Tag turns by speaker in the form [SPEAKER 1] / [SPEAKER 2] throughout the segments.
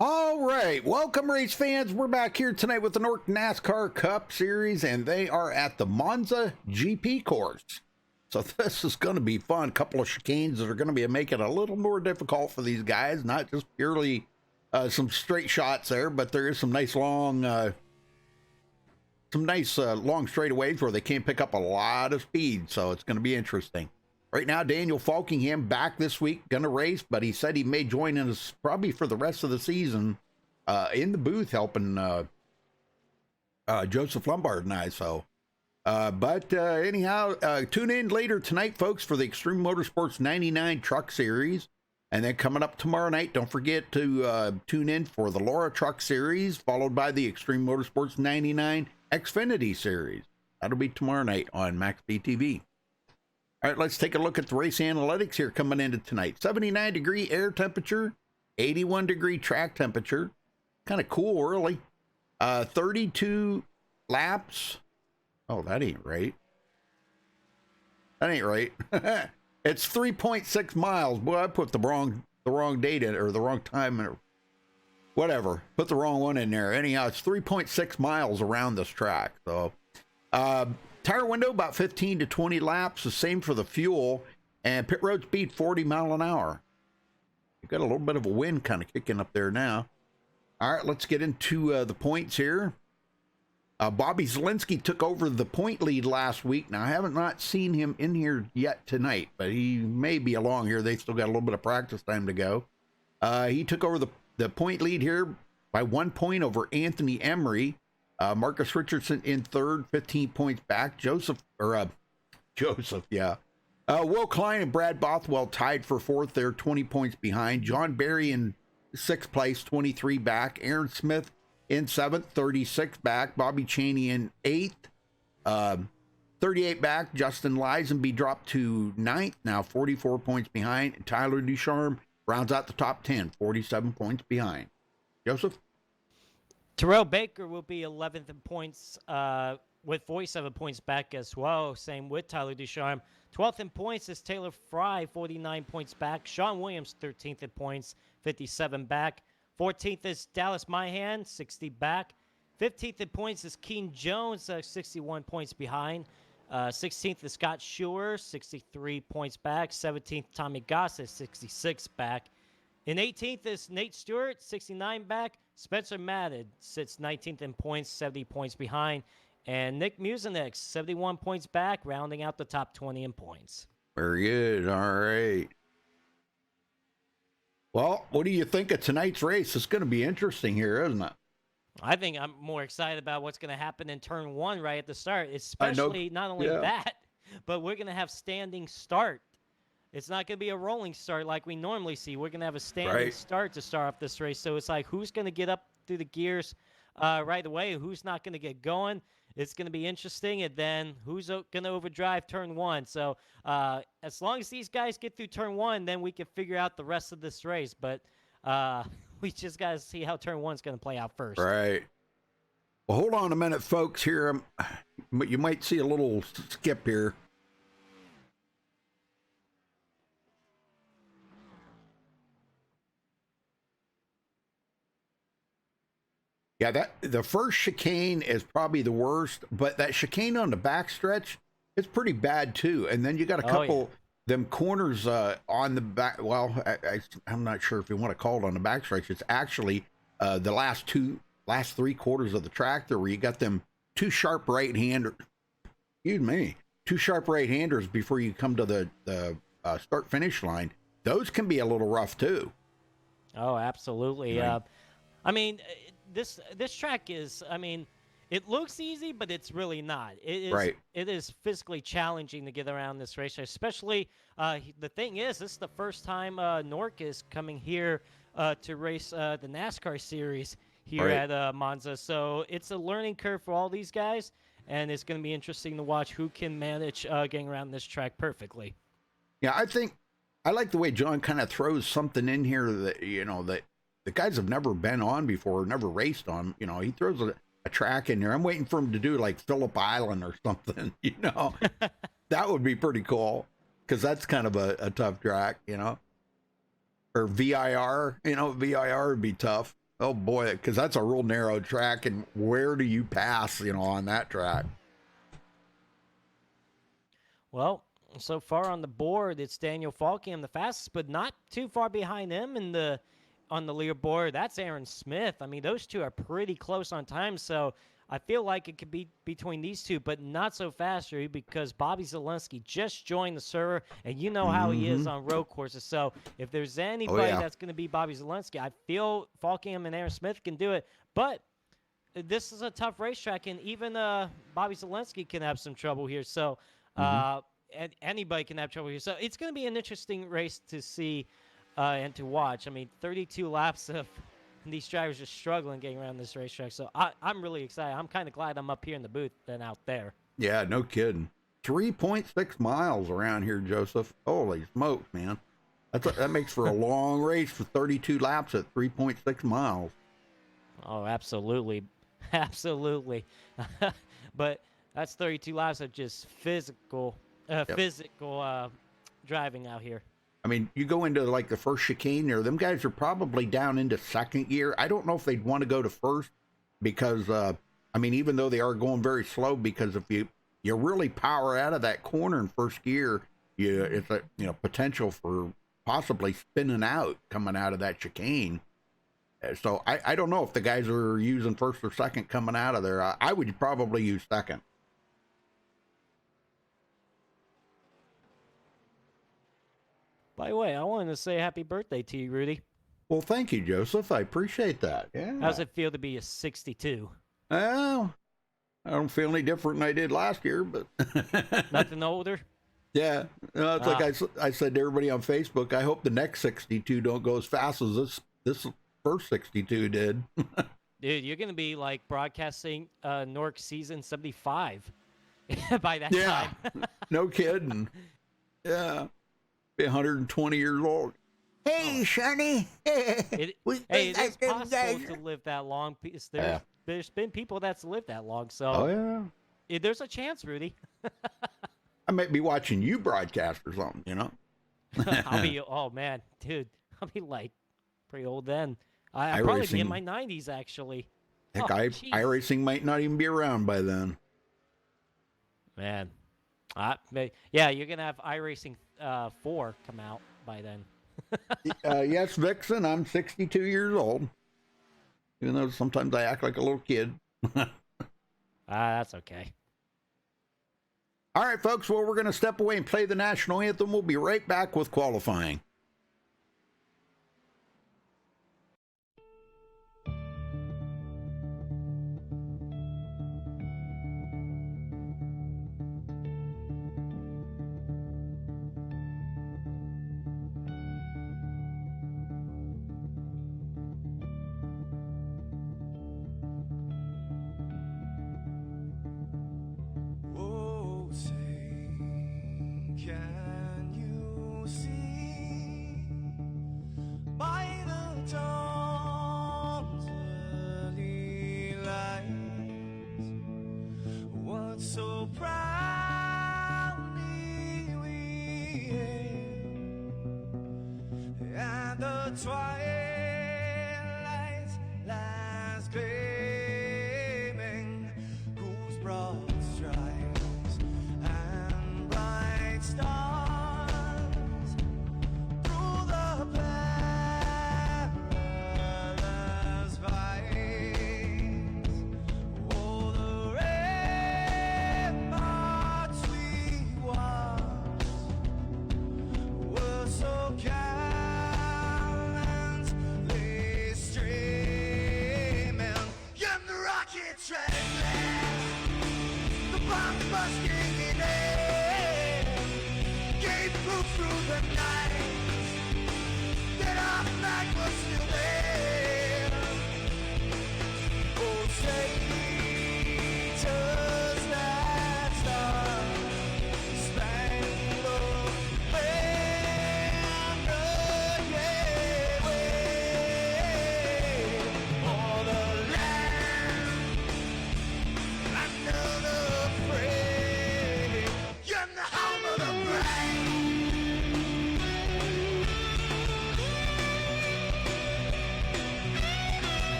[SPEAKER 1] All right, welcome race fans. We're back here tonight with the North NASCAR Cup Series, and they are at the Monza GP course. So this is going to be fun. A couple of chicanes that are going to be making it a little more difficult for these guys. Not just purely some straight shots there, but there is some nice long straightaways where they can't pick up a lot of speed. So it's going to be interesting. Right now, Daniel Falkingham back this week, going to race, but he said he may join us probably for the rest of the season in the booth helping Joseph Lombard and I. So, anyhow, tune in later tonight, folks, for the Extreme Motorsports 99 Truck Series. And then coming up tomorrow night, don't forget to tune in for the Laura Truck Series, followed by the Extreme Motorsports 99 Xfinity Series. That'll be tomorrow night on MaxSpeedTV. All right, let's take a look at the race analytics here coming into tonight. 79-degree air temperature, 81-degree track temperature. Kind of cool early. 32 laps. Oh, that ain't right. That ain't right. It's 3.6 miles. Boy, I put the wrong date in, or the wrong time, or whatever. Put the wrong one in there. Anyhow, it's 3.6 miles around this track. So, tire window, about 15 to 20 laps. The same for the fuel. And pit road speed, 40 mile an hour. You've got a little bit of a wind kind of kicking up there now. All right, let's get into the points here. Bobby Zielinski took over the point lead last week. Now, I haven't not seen him in here yet tonight, but he may be along here. They've still got a little bit of practice time to go. He took over the point lead here by 1 point over Anthony Emery. Marcus Richardson in third, 15 points back. Joseph, yeah. Will Klein and Brad Bothwell tied for fourth there, 20 points behind. John Barry in sixth place, 23 back. Aaron Smith in seventh, 36 back. Bobby Chaney in eighth, 38 back. Justin Lisenby dropped to ninth, now 44 points behind. And Tyler Ducharme rounds out the top 10, 47 points behind. Joseph?
[SPEAKER 2] Terrell Baker will be 11th in points with 47 points back as well. Same with Tyler Ducharme. 12th in points is Taylor Fry, 49 points back. Sean Williams, 13th in points, 57 back. 14th is Dallas Myhan, 60 back. 15th in points is Keen Jones, 61 points behind. 16th is Scott Schuer, 63 points back. 17th, Tommy Gossett, 66 back. In 18th is Nate Stewart, 69 back. Spencer Madden sits 19th in points, 70 points behind. And Nick Mucinex, 71 points back, rounding out the top 20 in points.
[SPEAKER 1] Very good. All right. Well, what do you think of tonight's race? It's going to be interesting here, isn't it?
[SPEAKER 2] I think I'm more excited about what's going to happen in turn one right at the start, especially not only that, but we're going to have standing start. It's not going to be a rolling start like we normally see. We're going to have a standing start to start off this race. So it's like, who's going to get up through the gears right away? Who's not going to get going? It's going to be interesting. And then who's going to overdrive turn one? So as long as these guys get through turn one, then we can figure out the rest of this race. But we just got to see how turn one's going to play out first.
[SPEAKER 1] Right. Well, hold on a minute, folks. Here, you might see a little skip here. Yeah, the first chicane is probably the worst, but that chicane on the backstretch is pretty bad too. And then you got a couple them corners on the back. Well, I'm not sure if you want to call it on the backstretch. It's actually the last 3 quarters of the track there, where you got them two sharp right-handers before you come to the start-finish line. Those can be a little rough too.
[SPEAKER 2] Oh, absolutely.
[SPEAKER 1] Right.
[SPEAKER 2] I mean, this track is, I mean, it looks easy, but it's really not. It is physically challenging to get around this race, especially the thing is, this is the first time Nork is coming here to race the NASCAR series here at Monza. So it's a learning curve for all these guys, and it's going to be interesting to watch who can manage getting around this track perfectly.
[SPEAKER 1] Yeah, I like the way John kind of throws something in here that, that the guys have never been on before, never raced on. He throws a track in there. I'm waiting for him to do like Phillip Island or something, That would be pretty cool, because that's kind of a tough track, or VIR, VIR would be tough. Oh boy, because that's a real narrow track, and where do you pass, on that track?
[SPEAKER 2] Well, so far on the board, it's Daniel Falkingham the fastest, but not too far behind him on the leaderboard. That's Aaron Smith. I mean, those two are pretty close on time, so I feel like it could be between these two, but not so fast, Rui, because Bobby Zelensky just joined the server, and you know how he is on road courses. So if there's anybody that's going to be Bobby Zelensky, I feel Falkingham and Aaron Smith can do it. But this is a tough racetrack, and even Bobby Zelensky can have some trouble here. So and anybody can have trouble here. So it's going to be an interesting race to see and to watch. I mean, 32 laps of these drivers are struggling getting around this racetrack. So I'm really excited. I'm kind of glad I'm up here in the booth than out there.
[SPEAKER 1] Yeah, no kidding. 3.6 miles around here, Joseph. Holy smokes, man. That makes for a long race for 32 laps at 3.6 miles.
[SPEAKER 2] Oh, absolutely. Absolutely. But that's 32 laps of just physical driving out here.
[SPEAKER 1] I mean, you go into like the first chicane there, them guys are probably down into second gear. I don't know if they'd want to go to first because, even though they are going very slow, because if you really power out of that corner in first gear, it's a, potential for possibly spinning out coming out of that chicane. So I don't know if the guys are using first or second coming out of there. I would probably use second.
[SPEAKER 2] By the way, I wanted to say happy birthday to you, Rudy.
[SPEAKER 1] Well, thank you, Joseph. I appreciate that. Yeah.
[SPEAKER 2] How's it feel to be a 62?
[SPEAKER 1] Well, I don't feel any different than I did last year, but
[SPEAKER 2] Nothing older?
[SPEAKER 1] Yeah. It's like I said to everybody on Facebook, I hope the next 62 don't go as fast as this first 62 did.
[SPEAKER 2] Dude, you're going to be like broadcasting Nork season 75 by that time.
[SPEAKER 1] No kidding. Yeah. Be 120 years old. Hey, Sonny.
[SPEAKER 2] It is possible to live that long. There's been people that's lived that long. So there's a chance, Rudy.
[SPEAKER 1] I might be watching you broadcast or something,
[SPEAKER 2] Oh, man. Dude, I'll be like pretty old then. I'll probably be in my 90s, actually.
[SPEAKER 1] Heck, iRacing might not even be around by then.
[SPEAKER 2] Man. Yeah, you're going to have iRacing 4 come out by then.
[SPEAKER 1] Yes, Vixen, I'm 62 years old. Even though sometimes I act like a little kid.
[SPEAKER 2] That's okay.
[SPEAKER 1] All right, folks, well, we're going to step away and play the national anthem. We'll be right back with qualifying.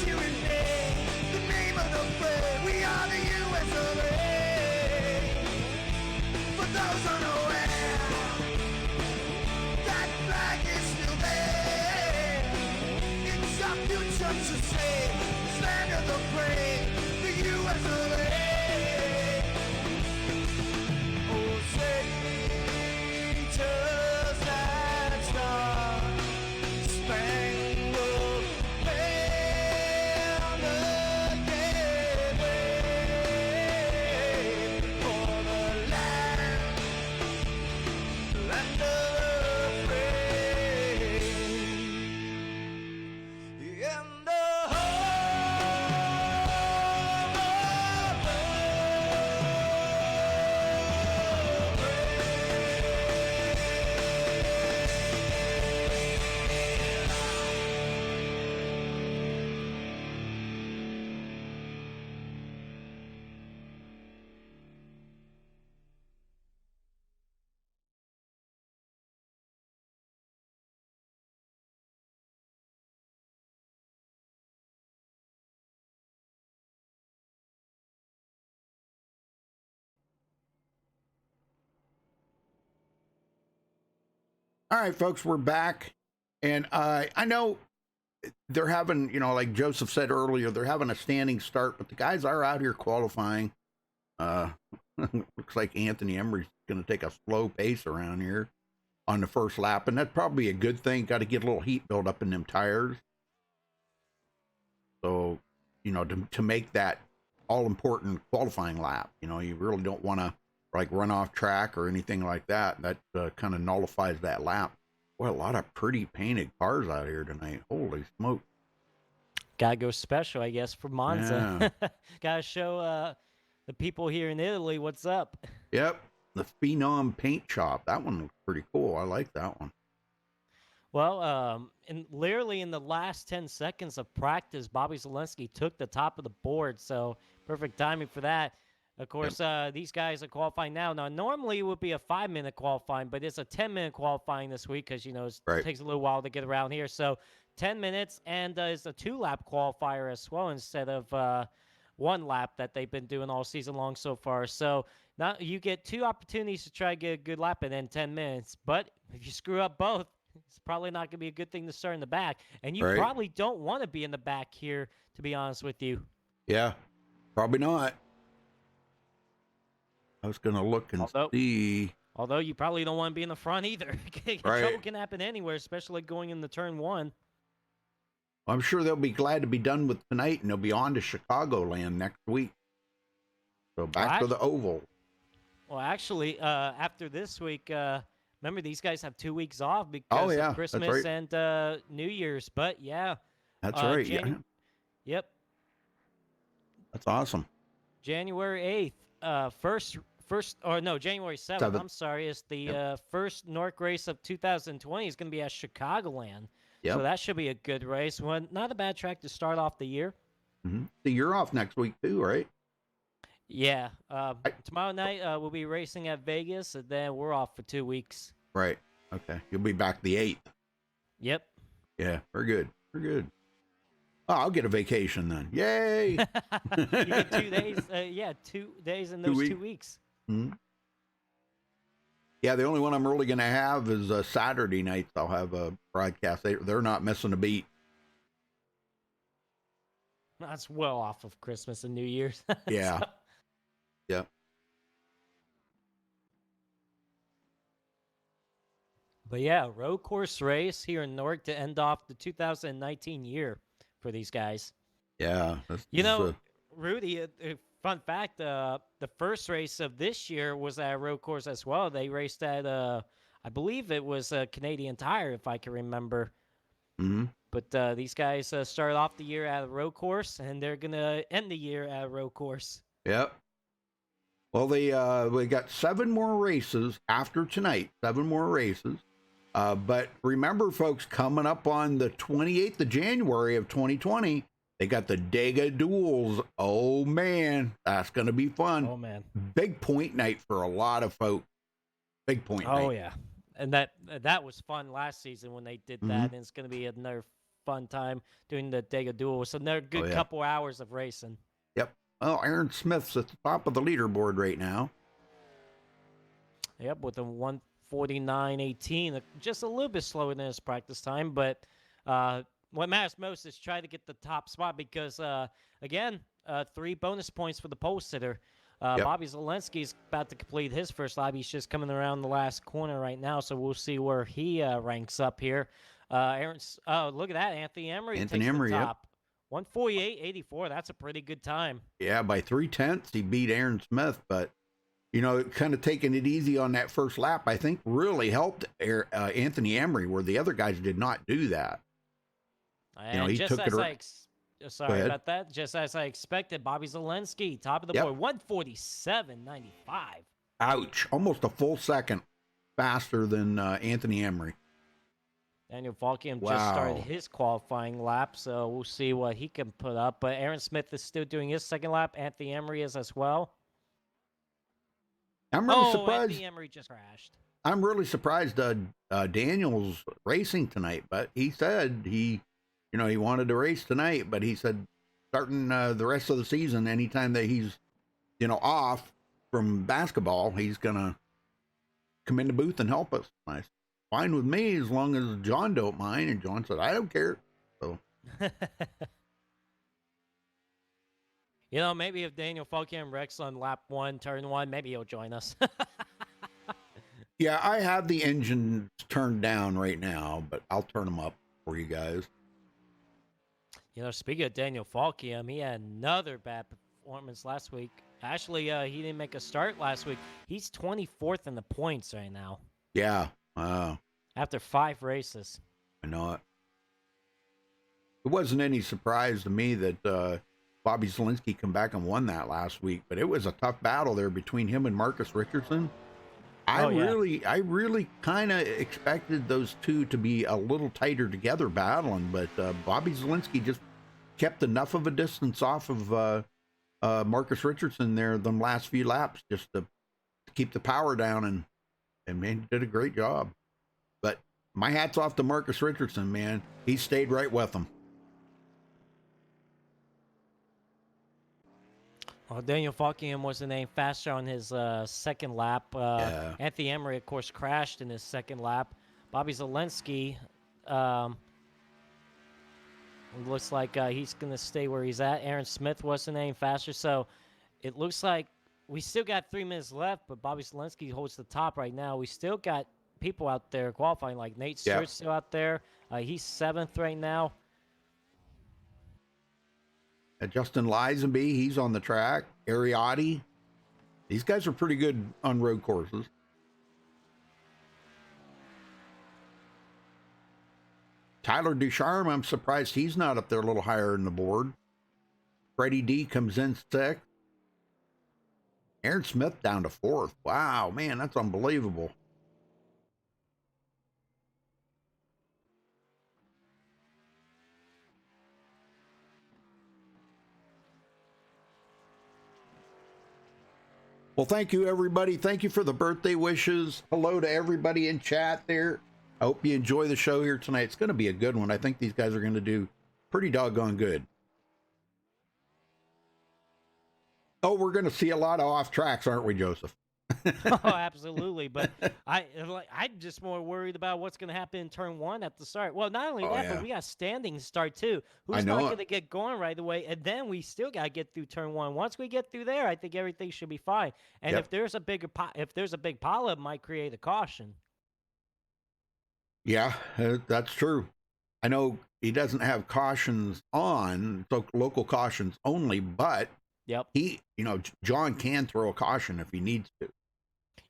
[SPEAKER 3] you and me, the name of the flag, we are the US of A. For those unaware, that flag is still there. It's our future to say, stand of the brave, the US of A. Oh, say, just that star, spangled banner, yeah, wave for the land of the free, and the
[SPEAKER 1] All right, folks, we're back. And I know they're having, like Joseph said earlier, they're having a standing start, but the guys are out here qualifying. Looks like Anthony Emery's going to take a slow pace around here on the first lap, and that's probably a good thing. Got to get a little heat built up in them tires. So, to make that all-important qualifying lap, you really don't want to like run off track or anything like that. That kind of nullifies that lap. Boy, a lot of pretty painted cars out here tonight. Holy smoke.
[SPEAKER 2] Gotta go special, I guess, for Monza.
[SPEAKER 1] Yeah.
[SPEAKER 2] Gotta show the people here in Italy what's up.
[SPEAKER 1] Yep. The Phenom Paint Shop. That one looks pretty cool. I like that one.
[SPEAKER 2] Well, literally in the last 10 seconds of practice, Bobby Zelensky took the top of the board, so perfect timing for that. Of course, these guys are qualifying now. Now, normally it would be a 5-minute qualifying, but it's a 10-minute qualifying this week because, it takes a little while to get around here. So 10 minutes, and it's a 2-lap qualifier as well instead of 1 lap that they've been doing all season long so far. So now you get 2 opportunities to try to get a good lap and then 10 minutes. But if you screw up both, it's probably not going to be a good thing to start in the back. And you probably don't want to be in the back here, to be honest with you.
[SPEAKER 1] Yeah, probably not. I was going to look and see.
[SPEAKER 2] Although you probably don't want to be in the front either. Trouble can happen anywhere, especially going into turn 1.
[SPEAKER 1] I'm sure they'll be glad to be done with tonight, and they'll be on to Chicagoland next week. So back to the Oval.
[SPEAKER 2] Well, actually, after this week, remember these guys have 2 weeks off because of Christmas and New Year's. But yeah,
[SPEAKER 1] that's right.
[SPEAKER 2] Yep.
[SPEAKER 1] That's awesome.
[SPEAKER 2] January 8th, January 7th. I'm sorry, is the first NORC race of 2020 is going to be at Chicagoland. Yep. So that should be a good race. Not a bad track to start off the year.
[SPEAKER 1] Mm-hmm. So you're off next week too, right?
[SPEAKER 2] Yeah. Tomorrow night we'll be racing at Vegas, and then we're off for 2 weeks.
[SPEAKER 1] Right. Okay. You'll be back the 8th.
[SPEAKER 2] Yep.
[SPEAKER 1] Yeah. Very good. Very good. Oh, I'll get a vacation then. Yay!
[SPEAKER 2] You get 2 days. 2 days in those 2 weeks.
[SPEAKER 1] Mm-hmm. Yeah, the only one I'm really going to have is Saturday nights. I'll have a broadcast. They're not missing a beat.
[SPEAKER 2] That's well off of Christmas and New Year's.
[SPEAKER 1] Yeah. Yeah.
[SPEAKER 2] But yeah, road course race here in Newark to end off the 2019 year for these guys.
[SPEAKER 1] Yeah.
[SPEAKER 2] Rudy, a fun fact, the first race of this year was at a road course as well. They raced at, I believe it was a Canadian Tire, if I can remember.
[SPEAKER 1] Mm-hmm.
[SPEAKER 2] But these guys started off the year at a road course, and they're going to end the year at a road course.
[SPEAKER 1] Yep. Well, we got 7 more races after tonight, 7 more races. But remember, folks, coming up on the 28th of January of 2020, they got the Dega Duels. Oh, man, that's going to be fun.
[SPEAKER 2] Oh, man.
[SPEAKER 1] Big point night for a lot of folks. Big point night.
[SPEAKER 2] Oh, yeah. And that was fun last season when they did that, and it's going to be another fun time doing the Dega Duel. So they're a good couple hours of racing.
[SPEAKER 1] Yep. Well, Aaron Smith's at the top of the leaderboard right now.
[SPEAKER 2] Yep, with a 1:49.18, just a little bit slower than his practice time. But what matters most is try to get the top spot because, again, 3 bonus points for the pole sitter. Bobby Zelensky's about to complete his first lap. He's just coming around the last corner right now, so we'll see where he ranks up here. Look at that, Anthony Emery takes the top. 1:48.84. That's a pretty good time.
[SPEAKER 1] Yeah, by 0.3 he beat Aaron Smith, but kind of taking it easy on that first lap, I think really helped Anthony Emery, where the other guys did not do that.
[SPEAKER 2] And
[SPEAKER 1] he took it.
[SPEAKER 2] Sorry about that. Just as I expected, Bobby Zelensky, top of the board, 1:47.95.
[SPEAKER 1] Ouch. Almost a full second faster than Anthony Emery.
[SPEAKER 2] Daniel Falkiam just started his qualifying lap, so we'll see what he can put up. But Aaron Smith is still doing his second lap. Anthony Emery is as well.
[SPEAKER 1] I'm really surprised.
[SPEAKER 2] Anthony Emery just crashed.
[SPEAKER 1] I'm really surprised Daniel's racing tonight, but he said he wanted to race tonight, but he said starting the rest of the season, anytime that he's, off from basketball, he's going to come in the booth and help us. Nice. Fine with me as long as John don't mind. And John said, I don't care. So,
[SPEAKER 2] maybe if Daniel Falkiam wrecks on lap 1, turn 1, maybe he'll join us.
[SPEAKER 1] Yeah, I have the engines turned down right now, but I'll turn them up for you guys.
[SPEAKER 2] Speaking of Daniel Falkiam, he had another bad performance last week. Actually, he didn't make a start last week. He's 24th in the points right now.
[SPEAKER 1] Yeah.
[SPEAKER 2] After 5 races.
[SPEAKER 1] I know it. It wasn't any surprise to me that Bobby Zelensky come back and won that last week, but it was a tough battle there between him and Marcus Richardson. I really kind of expected those two to be a little tighter together battling, but Bobby Zelensky just kept enough of a distance off of Marcus Richardson there them last few laps just to keep the power down, and man, he did a great job. But my hat's off to Marcus Richardson, man. He stayed right with them.
[SPEAKER 2] Well, Daniel Falkiam was the name faster on his second lap. Anthony Emery, of course, crashed in his second lap. Bobby Zelensky looks like he's going to stay where he's at. Aaron Smith was the name faster. So it looks like we still got 3 minutes left, but Bobby Zelensky holds the top right now. We still got people out there qualifying, like Nate Stewart's still out there. He's 7th right now.
[SPEAKER 1] Justin Lisenby, he's on the track. Ariati. These guys are pretty good on road courses. Tyler Ducharme, I'm surprised he's not up there a little higher in the board. Freddie D comes in 6th. Aaron Smith down to 4th. Wow, man, that's unbelievable. Well, thank you, everybody. Thank you for the birthday wishes. Hello to everybody in chat there. I hope you enjoy the show here tonight. It's going to be a good one. I think these guys are going to do pretty doggone good. Oh, we're going to see a lot of off tracks, aren't we, Joseph?
[SPEAKER 2] Oh, absolutely. But I'm just more worried about what's going to happen in turn 1 at the start. Well, not only but we got standing start too. Who's not going to get going right away? And then we still got to get through turn 1. Once we get through there, I think everything should be fine. And if there's a big pile, it might create a caution.
[SPEAKER 1] Yeah, that's true. I know he doesn't have cautions on, so local cautions only, but he, John can throw a caution if he needs to.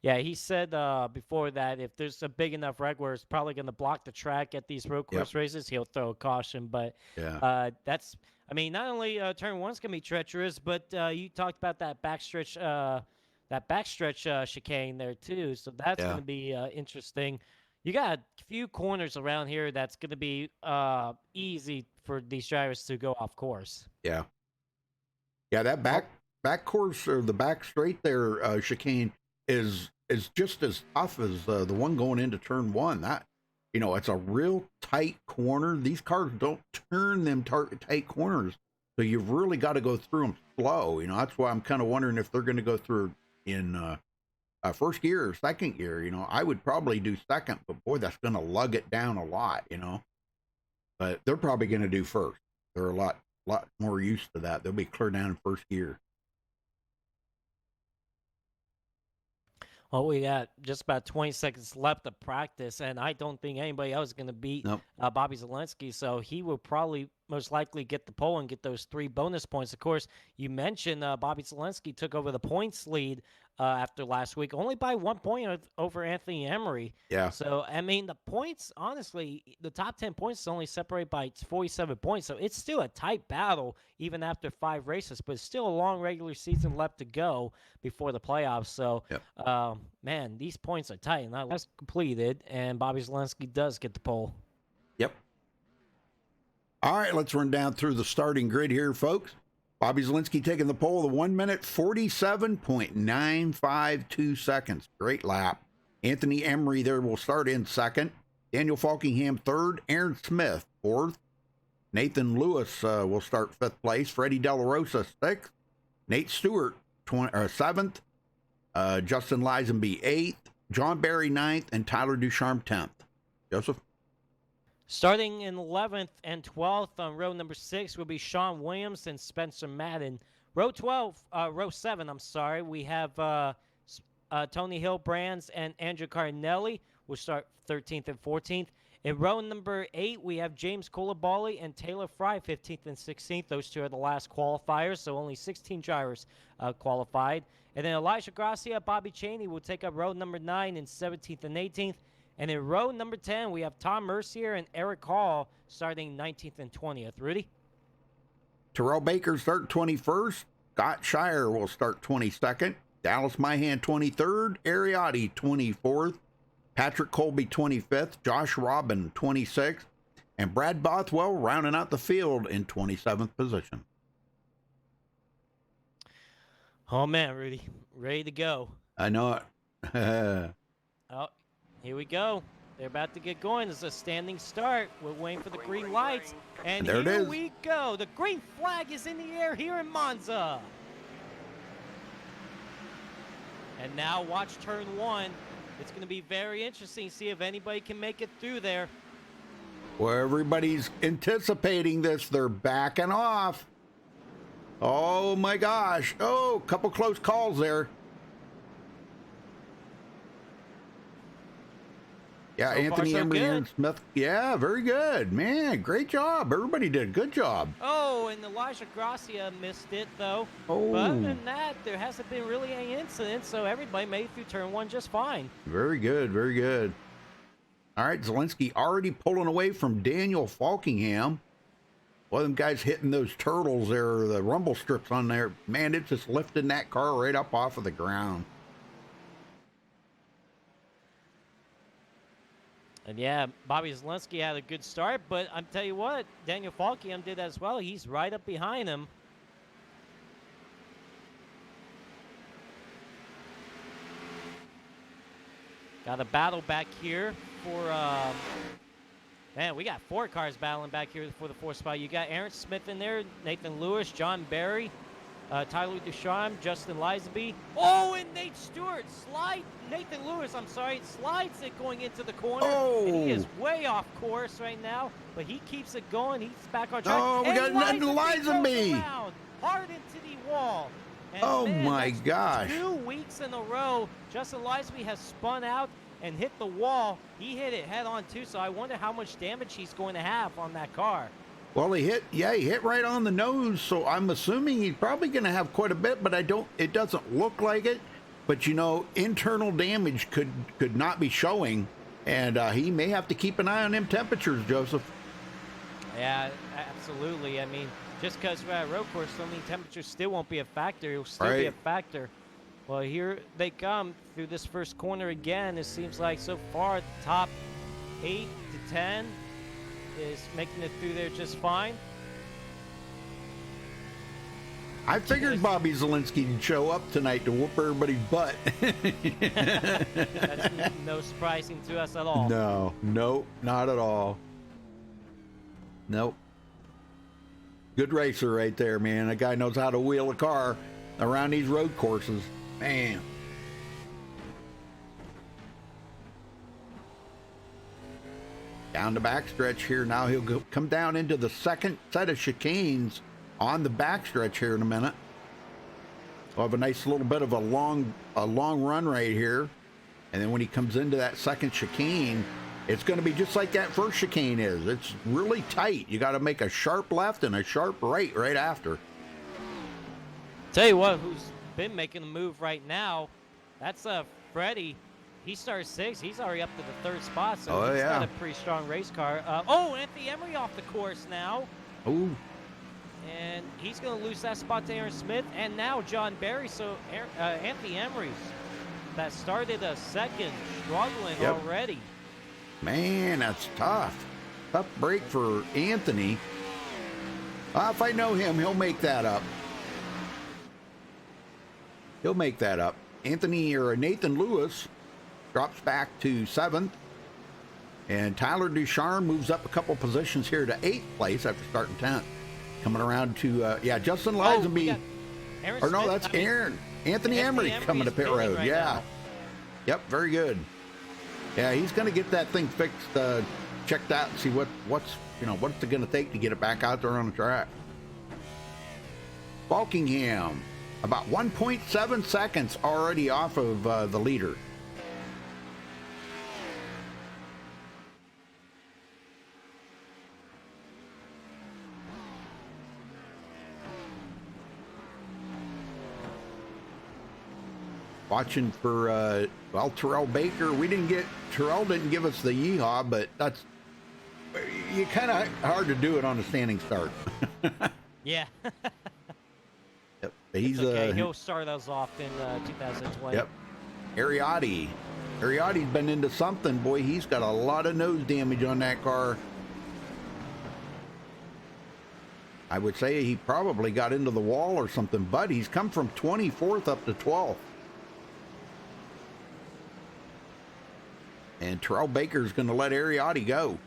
[SPEAKER 2] Yeah, he said before that if there's a big enough wreck where it's probably going to block the track at these road course races, he'll throw a caution. But that's, not only turn 1's going to be treacherous, but you talked about that backstretch chicane there too. So that's going to be interesting. You got a few corners around here that's going to be easy for these drivers to go off course. Yeah, that back course or the back straight there chicane is just as tough as the one going into turn 1. That
[SPEAKER 1] You know, it's a real tight corner. These cars don't turn them tight corners. So you've really got to go through them slow. You know, that's why I'm kind of wondering if they're going to go through in first gear or second gear. You know, I would probably do second, but boy, that's going to lug it down a lot, you know. But they're probably going to do first. They're a lot more used to that. They'll be clear down in first gear.
[SPEAKER 2] Well, we got just about 20 seconds left of practice, and I don't think anybody else is going to beat Bobby Zalenski, so he will probably most likely get the pole and get those 3 bonus points. Of course, you mentioned Bobby Zalenski took over the points lead after last week, only by 1 point over Anthony Emery.
[SPEAKER 1] Yeah.
[SPEAKER 2] So, I mean, the points, honestly, the top 10 points is only separated by 47 points, so it's still a tight battle even after 5 races, but it's still a long regular season left to go before the playoffs. So, man, these points are tight. Now, that's completed, and Bobby Zalenski does get the pole.
[SPEAKER 1] Yep. All right, let's run down through the starting grid here, folks. Bobby Zalenski taking the pole, the 1 minute 47.952 seconds. Great lap. Anthony Emery there will start in second. Daniel Falkingham third. Aaron Smith fourth. Nathan Lewis will start fifth place. Freddie De La Rosa sixth. Nate Stewart seventh. Justin Lisenby eighth. John Barry ninth. And Tyler Ducharme 10th. Joseph?
[SPEAKER 2] Starting in 11th and 12th on row number 6 will be Sean Williams and Spencer Madden. Row 7, we have Tony Hillbrands and Andrew Cardinelli will start 13th and 14th. In row number 8, we have James Coulibaly and Taylor Fry, 15th and 16th. Those two are the last qualifiers, so only 16 drivers qualified. And then Elijah Gracia, Bobby Chaney will take up row number 9 in 17th and 18th. And in row number 10, we have Tom Mercier and Eric Hall starting 19th and 20th. Rudy?
[SPEAKER 1] Terrell Baker start 21st. Scott Shire will start 22nd. Dallas Myhan 23rd. Ariotti 24th. Patrick Colby 25th. Josh Robin 26th. And Brad Bothwell rounding out the field in 27th position.
[SPEAKER 2] Oh, man, Rudy. Ready to go.
[SPEAKER 1] I know it.
[SPEAKER 2] Oh, here we go. They're about to get going. It's a standing start. We're waiting for the green lights. And
[SPEAKER 1] there it
[SPEAKER 2] here
[SPEAKER 1] is.
[SPEAKER 2] we go. The green flag is in the air here in Monza. And now watch turn 1. It's going to be very interesting to see if anybody can make it through there.
[SPEAKER 1] Well, everybody's anticipating this. They're backing off. Oh, my gosh. Oh, a couple close calls there. Yeah,
[SPEAKER 2] So
[SPEAKER 1] Anthony
[SPEAKER 2] far, so
[SPEAKER 1] Emery,
[SPEAKER 2] good.
[SPEAKER 1] Aaron Smith. Yeah, very good. Man, great job. Everybody did a good job.
[SPEAKER 2] Oh, and Elijah Gracia missed it, though.
[SPEAKER 1] Oh.
[SPEAKER 2] But other than that, there hasn't been really any incident, so everybody made it through turn 1 just fine.
[SPEAKER 1] Very good, very good. All right, Zalenski already pulling away from Daniel Falkingham. One of them guys hitting those turtles there, the rumble strips on there. Man, it's just lifting that car right up off of the ground.
[SPEAKER 2] And yeah, Bobby Zalenski had a good start, but I'm tell you what, Daniel Falkingham did as well. He's right up behind him. Got a battle back here for, man, we got 4 cars battling back here for the 4th spot. You got Aaron Smith in there, Nathan Lewis, John Barry, Tyler Ducharme, Justin Lisenby. Oh, and Nathan Lewis, slides it going into the corner.
[SPEAKER 1] Oh.
[SPEAKER 2] And he is way off course right now, but he keeps it going. He's back on track.
[SPEAKER 1] Oh, we got nothing to Lisenby.
[SPEAKER 2] Goes around, hard into the wall. And
[SPEAKER 1] Oh,
[SPEAKER 2] man,
[SPEAKER 1] my
[SPEAKER 2] that's
[SPEAKER 1] gosh.
[SPEAKER 2] 2 weeks in a row, Justin Lisenby has spun out and hit the wall. He hit it head on too, so I wonder how much damage he's going to have on that car.
[SPEAKER 1] Well, he hit right on the nose, so I'm assuming he's probably going to have quite a bit, but it doesn't look like it. But, you know, internal damage could not be showing, and he may have to keep an eye on them temperatures, Joseph.
[SPEAKER 2] Yeah, absolutely. I mean, just because we're at a road course, so many temperatures still won't be a factor. It will still be a factor. Well, here they come through this first corner again. It seems like so far the top 8 to 10 is making it through there just fine.
[SPEAKER 1] I figured Bobby Zielinski would show up tonight to whoop everybody's butt.
[SPEAKER 2] That's no surprising to us at all.
[SPEAKER 1] No, nope, not at all. Nope. Good racer right there, man. That guy knows how to wheel a car around these road courses. Man. Down the backstretch here now. He'll come down into the second set of chicanes on the backstretch here in a minute. We'll have a nice little bit of a long run right here. And then when he comes into that second chicane, it's going to be just like that first chicane is. It's really tight. You got to make a sharp left and a sharp right after.
[SPEAKER 2] Tell you what, who's been making a move right now, that's Freddie. He starts 6th. He's already up to the 3rd spot, so he's got a pretty strong race car. Anthony Emery off the course now.
[SPEAKER 1] Oh.
[SPEAKER 2] And he's going to lose that spot to Aaron Smith. And now John Barry. So Anthony Emery's that started a 2nd, struggling already.
[SPEAKER 1] Man, that's tough. Tough break for Anthony. If I know him, he'll make that up. He'll make that up. Nathan Lewis drops back to 7th. And Tyler Ducharme moves up a couple positions here to 8th place after starting 10th. Coming around to, Justin Lisenby. That's Aaron. Anthony Emery coming to pit road.
[SPEAKER 2] Right now.
[SPEAKER 1] Yep, very good. Yeah, he's going to get that thing fixed, checked out, and see what's it going to take to get it back out there on the track. Balkingham, about 1.7 seconds already off of the leader. Watching for Terrell Baker. Terrell didn't give us the yeehaw, but that's you kind of hard to do it on a standing start.
[SPEAKER 2] Yeah.
[SPEAKER 1] Yep. He's
[SPEAKER 2] okay. He'll start us off in 2020.
[SPEAKER 1] Yep. Ariotti's been into something, boy. He's got a lot of nose damage on that car. I would say he probably got into the wall or something, but he's come from 24th up to 12th. And Terrell Baker's going to let Ariotti go.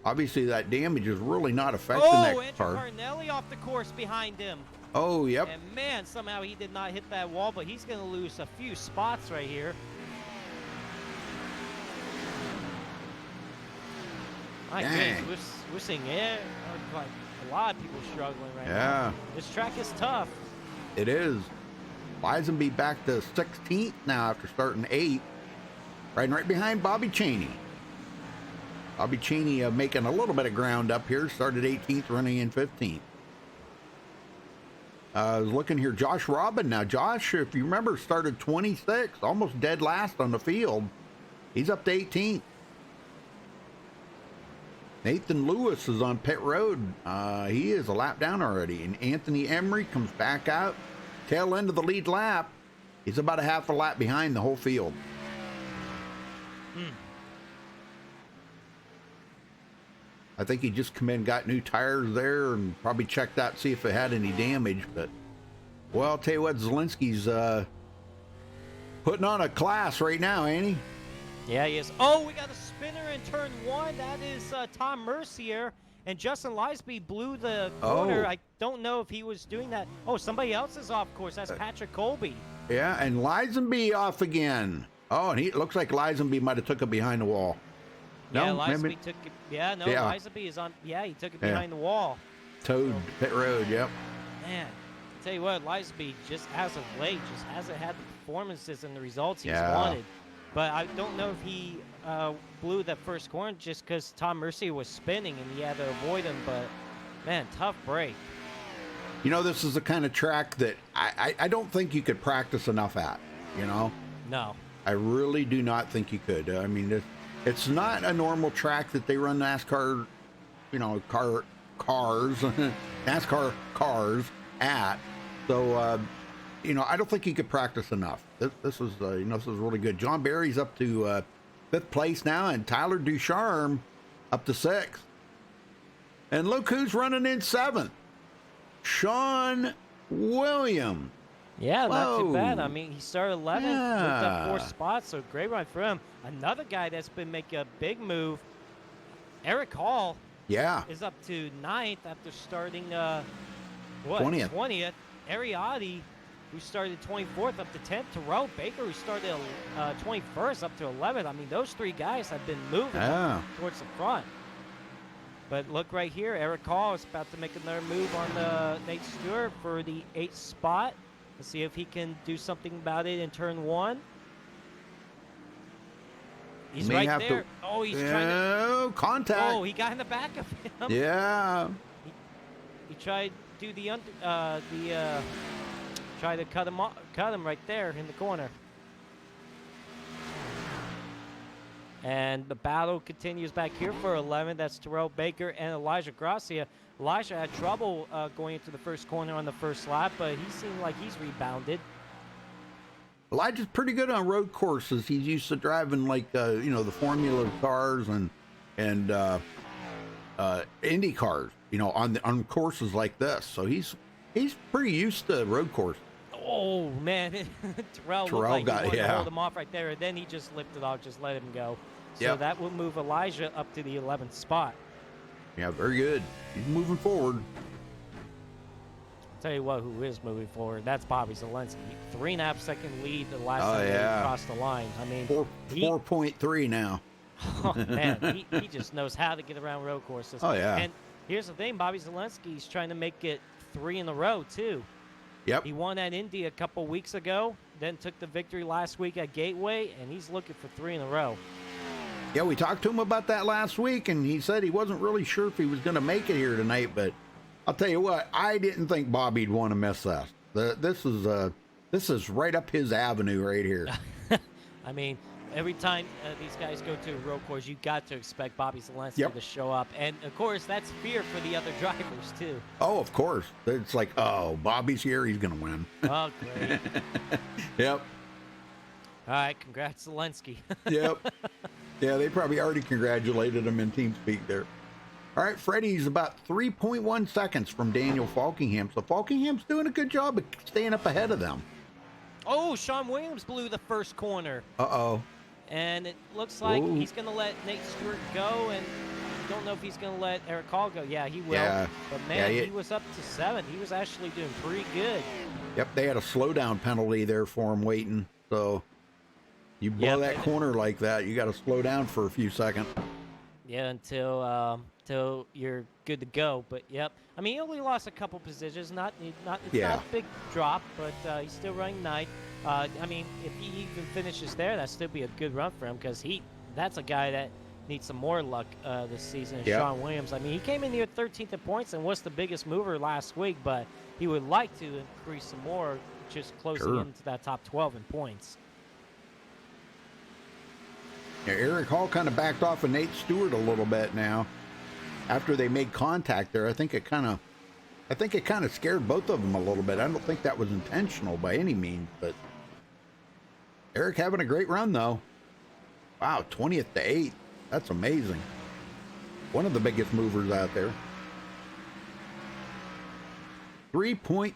[SPEAKER 1] Obviously, that damage is really not affecting that car.
[SPEAKER 2] Andrew Carnelli off the course behind him.
[SPEAKER 1] Oh, yep.
[SPEAKER 2] And man, somehow he did not hit that wall, but he's going to lose a few spots right here. My goodness, we're seeing like a lot of people struggling right now. This track is tough.
[SPEAKER 1] It is. Lisenby back to 16th now after starting 8th. Riding right behind Bobby Cheney. Bobby Cheney making a little bit of ground up here. Started 18th, running in 15th. I was looking here. Josh Robin now. Josh, if you remember, started 26th. Almost dead last on the field. He's up to 18th. Nathan Lewis is on pit road. He is a lap down already. And Anthony Emery comes back out. Tail end of the lead lap. He's about a half a lap behind the whole field. I think he just come in, got new tires there, and probably checked out, see if it had any damage. But, well, I'll tell you what, Zielinski's putting on a class right now, ain't he?
[SPEAKER 2] Yeah, he is. Oh, we got a spinner in turn 1. That is Tom Mercier. And Justin Lisenby blew the corner. I don't know if he was doing that. Oh, somebody else is off course. That's Patrick Colby.
[SPEAKER 1] Yeah, and Lisenby off again. Oh, and it looks like Lisenby might have took it behind the wall.
[SPEAKER 2] Yeah, Lisenby took it. Yeah, no, Lisenby is on. Yeah, he took it behind the wall.
[SPEAKER 1] Towed pit road, yep.
[SPEAKER 2] Man, I'll tell you what, Lisenby just as of late just hasn't had the performances and the results he's wanted. But I don't know if he blew that first corner just because Tom Mercier was spinning and he had to avoid him. But, man, tough break.
[SPEAKER 1] You know, this is the kind of track that I don't think you could practice enough at, you know?
[SPEAKER 2] No.
[SPEAKER 1] I really do not think you could. I mean, it's not a normal track that they run NASCAR, you know, cars, NASCAR cars at. So, you know, I don't think you could practice enough. This was, you know, this was really good. John Barry's up to 5th place now, and Tyler Ducharme up to 6th. And look who's running in 7th. Sean Williams.
[SPEAKER 2] Yeah, not too bad.
[SPEAKER 1] Whoa.
[SPEAKER 2] I mean, he started 11th, moved up 4
[SPEAKER 1] Yeah.
[SPEAKER 2] spots, so great run for him. Another guy that's been making a big move, Eric Hall,
[SPEAKER 1] Yeah.
[SPEAKER 2] is up to 9th after starting
[SPEAKER 1] 20th.
[SPEAKER 2] 20th. Ariati, who started 24th, up to 10th. Terrell Baker, who started 21st, up to 11th. I mean, those 3 guys have been moving
[SPEAKER 1] Yeah.
[SPEAKER 2] towards the front. But look right here, Eric Hall is about to make another move on Nate Stewart for the 8th spot. Let's see if he can do something about it in turn 1. He's
[SPEAKER 1] May
[SPEAKER 2] right
[SPEAKER 1] have
[SPEAKER 2] there.
[SPEAKER 1] to-
[SPEAKER 2] Oh, he's trying to.
[SPEAKER 1] Contact.
[SPEAKER 2] Oh, he got in the back of him.
[SPEAKER 1] Yeah.
[SPEAKER 2] He tried to do try to cut him right there in the corner. And the battle continues back here for 11. That's Terrell Baker and Elijah Gracia. Elijah had trouble going into the first corner on the first lap, but he seemed like he's rebounded.
[SPEAKER 1] Elijah's pretty good on road courses. He's used to driving like the Formula cars and Indy cars, on courses like this. So he's pretty used to road course.
[SPEAKER 2] Oh man, Terrell looked like
[SPEAKER 1] got-
[SPEAKER 2] he wanted to
[SPEAKER 1] yeah.
[SPEAKER 2] hold him off right there, and then he just lifted off, just let him go. So
[SPEAKER 1] Yep.
[SPEAKER 2] that will move Elijah up to the 11th spot.
[SPEAKER 1] Yeah, very good. He's moving forward.
[SPEAKER 2] Tell you what, who is moving forward? That's Bobby Zelensky. 3.5 second lead the last
[SPEAKER 1] Oh,
[SPEAKER 2] time
[SPEAKER 1] yeah.
[SPEAKER 2] he crossed the line. I mean,
[SPEAKER 1] 4.3 now.
[SPEAKER 2] oh, man, he just knows how to get around road courses.
[SPEAKER 1] Oh, yeah.
[SPEAKER 2] And here's the thing, Bobby Zelensky's trying to make it 3 in a row too.
[SPEAKER 1] Yep.
[SPEAKER 2] He won at Indy a couple weeks ago, then took the victory last week at Gateway, and he's looking for 3 in a row.
[SPEAKER 1] Yeah, we talked to him about that last week, and he said he wasn't really sure if he was going to make it here tonight. But I'll tell you what, I didn't think Bobby'd want to miss this. This is right up his avenue right here.
[SPEAKER 2] I mean, every time these guys go to a road course, you got to expect Bobby Zelensky
[SPEAKER 1] Yep.
[SPEAKER 2] to show up. And, of course, that's fear for the other drivers, too.
[SPEAKER 1] Oh, of course. It's like, oh, Bobby's here. He's going to win.
[SPEAKER 2] Oh, great.
[SPEAKER 1] Yep.
[SPEAKER 2] All right, congrats, Zelensky.
[SPEAKER 1] Yep. Yeah, they probably already congratulated him in TeamSpeak there. All right, Freddie's about 3.1 seconds from Daniel Falkingham. So Falkingham's doing a good job of staying up ahead of them.
[SPEAKER 2] Oh, Sean Williams blew the first corner.
[SPEAKER 1] Uh-oh.
[SPEAKER 2] And it looks like
[SPEAKER 1] Whoa.
[SPEAKER 2] he's going to let Nate Stewart go, and don't know if he's going to let Eric Hall go. Yeah, he will.
[SPEAKER 1] Yeah.
[SPEAKER 2] But, man,
[SPEAKER 1] Yeah,
[SPEAKER 2] he was up to 7. He was actually doing pretty good.
[SPEAKER 1] Yep, they had a slowdown penalty there for him waiting. So you blow
[SPEAKER 2] Yep.
[SPEAKER 1] that corner like that, you got to slow down for a few seconds.
[SPEAKER 2] Yeah, until you're good to go. But yep, I mean he only lost a couple positions. It's not
[SPEAKER 1] Yeah.
[SPEAKER 2] a big drop, but he's still running 9th. I mean if he even finishes there, that'd still be a good run for him because that's a guy that needs some more luck this season.
[SPEAKER 1] Yep.
[SPEAKER 2] Sean Williams. I mean he came in here 13th in points and was the biggest mover last week, but he would like to increase some more, just closing
[SPEAKER 1] Sure.
[SPEAKER 2] into that top 12 in points.
[SPEAKER 1] Yeah, Eric Hall kind of backed off of Nate Stewart a little bit now. After they made contact there, I think it kind of scared both of them a little bit. I don't think that was intentional by any means, but Eric having a great run though. Wow, 20th to 8th. That's amazing. One of the biggest movers out there. 3.6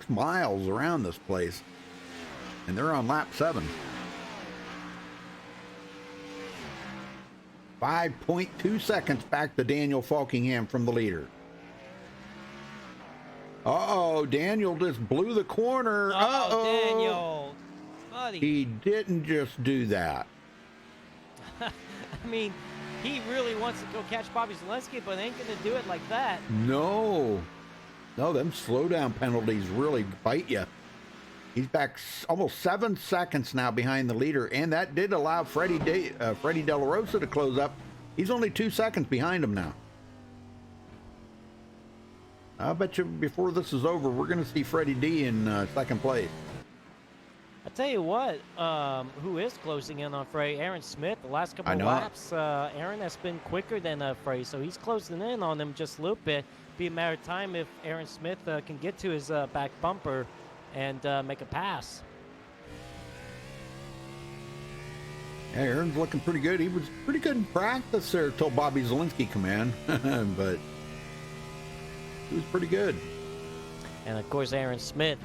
[SPEAKER 1] miles around this place. And they're on lap 7. 5.2 seconds back to Daniel Falkingham from the leader. Uh-oh, Daniel just blew the corner.
[SPEAKER 2] Oh, Daniel, buddy.
[SPEAKER 1] He didn't just do that.
[SPEAKER 2] I mean, he really wants to go catch Bobby Zelensky, but ain't going to do it like that.
[SPEAKER 1] No, them slowdown penalties really bite you. He's back almost 7 seconds now behind the leader, and that did allow Freddie De La Rosa to close up. He's only 2 seconds behind him now. I bet you before this is over, we're going to see Freddie D in second place.
[SPEAKER 2] I tell you what, who is closing in on Frey? Aaron Smith. The last couple
[SPEAKER 1] I
[SPEAKER 2] of
[SPEAKER 1] know.
[SPEAKER 2] laps, Aaron has been quicker than Frey, so he's closing in on him just a little bit. Be a matter of time if Aaron Smith can get to his back bumper and make a pass.
[SPEAKER 1] Yeah, Aaron's looking pretty good. He was pretty good in practice there until Bobby Zelensky come in, but he was pretty good.
[SPEAKER 2] And of course, Aaron Smith,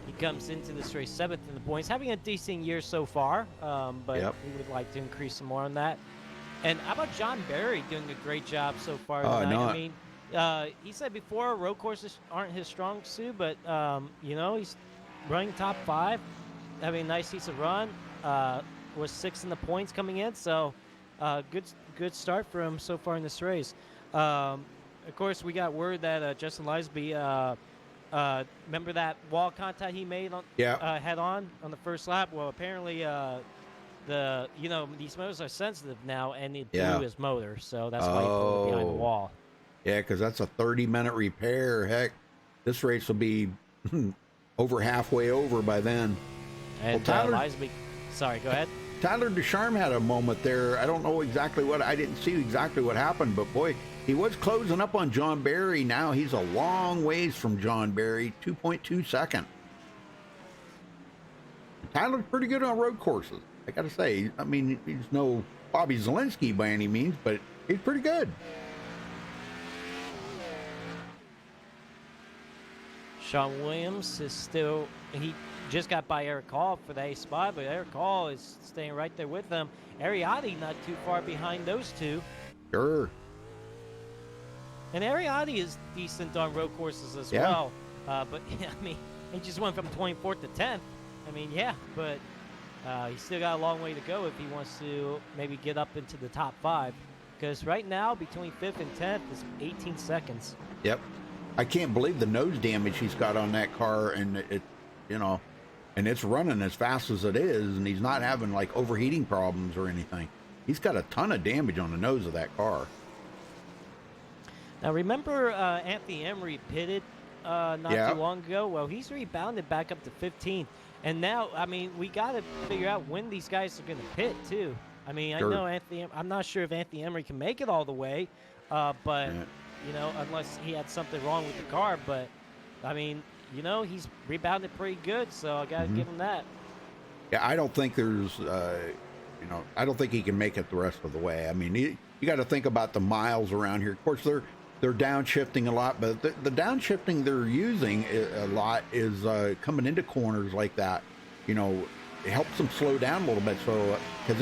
[SPEAKER 2] he comes into this race 7th in the points, having a decent year so far, but
[SPEAKER 1] Yep.
[SPEAKER 2] he would like to increase some more on that. And how about John Barry doing a great job so far
[SPEAKER 1] Oh,
[SPEAKER 2] tonight?
[SPEAKER 1] no.
[SPEAKER 2] I mean, he said before road courses aren't his strong suit, but you know, he's running top 5, having a nice decent run. Was 6th in the points coming in, so good start for him so far in this race. Of course, we got word that Justin Lisby, remember that wall contact he made on head on the first lap? Well, apparently these motors are sensitive now, and it blew his motor, so that's why he pulled it behind the wall.
[SPEAKER 1] Yeah, because that's a 30-minute repair. Heck, this race will be over halfway over by then.
[SPEAKER 2] And
[SPEAKER 1] Well, Tyler-
[SPEAKER 2] Lisby, sorry, go ahead.
[SPEAKER 1] Tyler Ducharme had a moment there. I don't know exactly I didn't see exactly what happened, but boy, he was closing up on John Barry. Now he's a long ways from John Barry, 2.2 seconds. Tyler's pretty good on road courses, I got to say. I mean, he's no Bobby Zielinski by any means, but he's pretty good.
[SPEAKER 2] Sean Williams is still, he just got by Eric Hall for the A spot, but Eric Hall is staying right there with them. Ariati not too far behind those two.
[SPEAKER 1] Sure.
[SPEAKER 2] And Ariati is decent on road courses as
[SPEAKER 1] Yeah.
[SPEAKER 2] well. But, I mean, he just went from 24th to 10th. I mean, yeah, but he's still got a long way to go if he wants to maybe get up into the top 5. Because right now, between 5th and 10th is 18 seconds.
[SPEAKER 1] Yep. I can't believe the nose damage he's got on that car, and and it's running as fast as it is, and he's not having like overheating problems or anything. He's got a ton of damage on the nose of that car.
[SPEAKER 2] Now, remember Anthony Emery pitted not too long ago? Well, he's rebounded back up to 15th. And now, I mean, we got to figure out when these guys are going to pit, too. I mean,
[SPEAKER 1] Sure.
[SPEAKER 2] I know I'm not sure if Anthony Emery can make it all the way, but, unless he had something wrong with the car. But, I mean, he's rebounded pretty good, so I got to give him that.
[SPEAKER 1] Yeah, I don't think there's, I don't think he can make it the rest of the way. I mean, you got to think about the miles around here. Of course, they're downshifting a lot, but the downshifting they're using a lot is coming into corners like that. It helps them slow down a little bit. So, because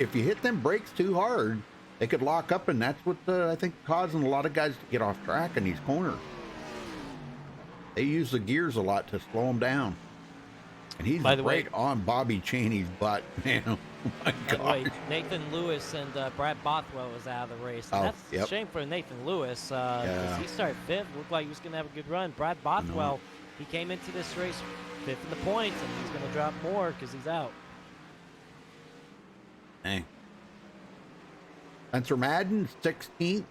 [SPEAKER 1] if you hit them brakes too hard, they could lock up, and that's what I think causing a lot of guys to get off track in these corners. They use the gears a lot to slow them down. And he's right on Bobby Chaney's butt, man. Oh my
[SPEAKER 2] By the way,
[SPEAKER 1] God.
[SPEAKER 2] Nathan Lewis and Brad Bothwell was out of the race. And that's a shame for Nathan Lewis. 'Cause he started 5th. Looked like he was going to have a good run. Brad Bothwell, he came into this race 5th in the points, and he's going to drop more because he's out.
[SPEAKER 1] Dang. Spencer Madden, 16th,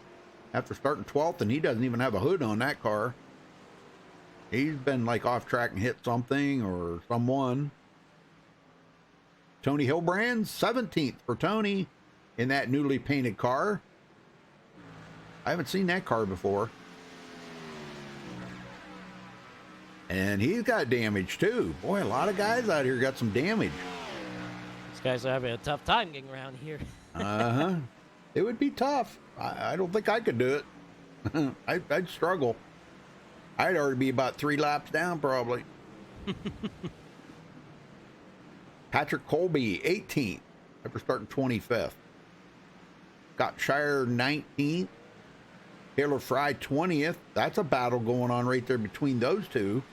[SPEAKER 1] after starting 12th, and he doesn't even have a hood on that car. He's been like off track and hit something or someone. Tony Hilbrand, 17th for Tony in that newly painted car. I haven't seen that car before. And he's got damage too. Boy, a lot of guys out here got some damage.
[SPEAKER 2] These guys are having a tough time getting around here.
[SPEAKER 1] Uh-huh. It would be tough. I don't think I could do it. I'd struggle. I'd already be about 3 laps down, probably. Patrick Colby, 18th, after starting 25th. Scott Shire, 19th. Taylor Fry, 20th. That's a battle going on right there between those two.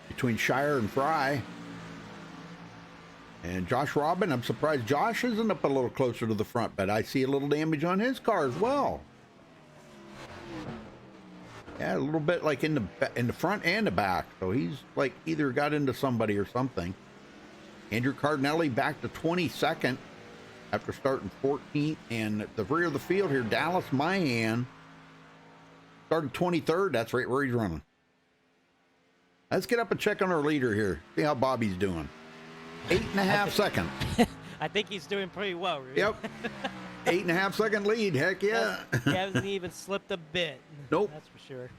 [SPEAKER 1] Between Shire and Fry. And Josh Robin, I'm surprised Josh isn't up a little closer to the front, but I see a little damage on his car as well. Yeah, a little bit like in the front and the back. So he's like either got into somebody or something. Andrew Cardinelli back to 22nd after starting 14th. And at the rear of the field here, Dallas Mahan started 23rd. That's right where he's running. Let's get up and check on our leader here. See how Bobby's doing. 8.5 seconds.
[SPEAKER 2] I think he's doing pretty well, really.
[SPEAKER 1] Yep. 8.5 second lead. Heck yeah.
[SPEAKER 2] He hasn't even slipped a bit.
[SPEAKER 1] Nope.
[SPEAKER 2] That's for sure.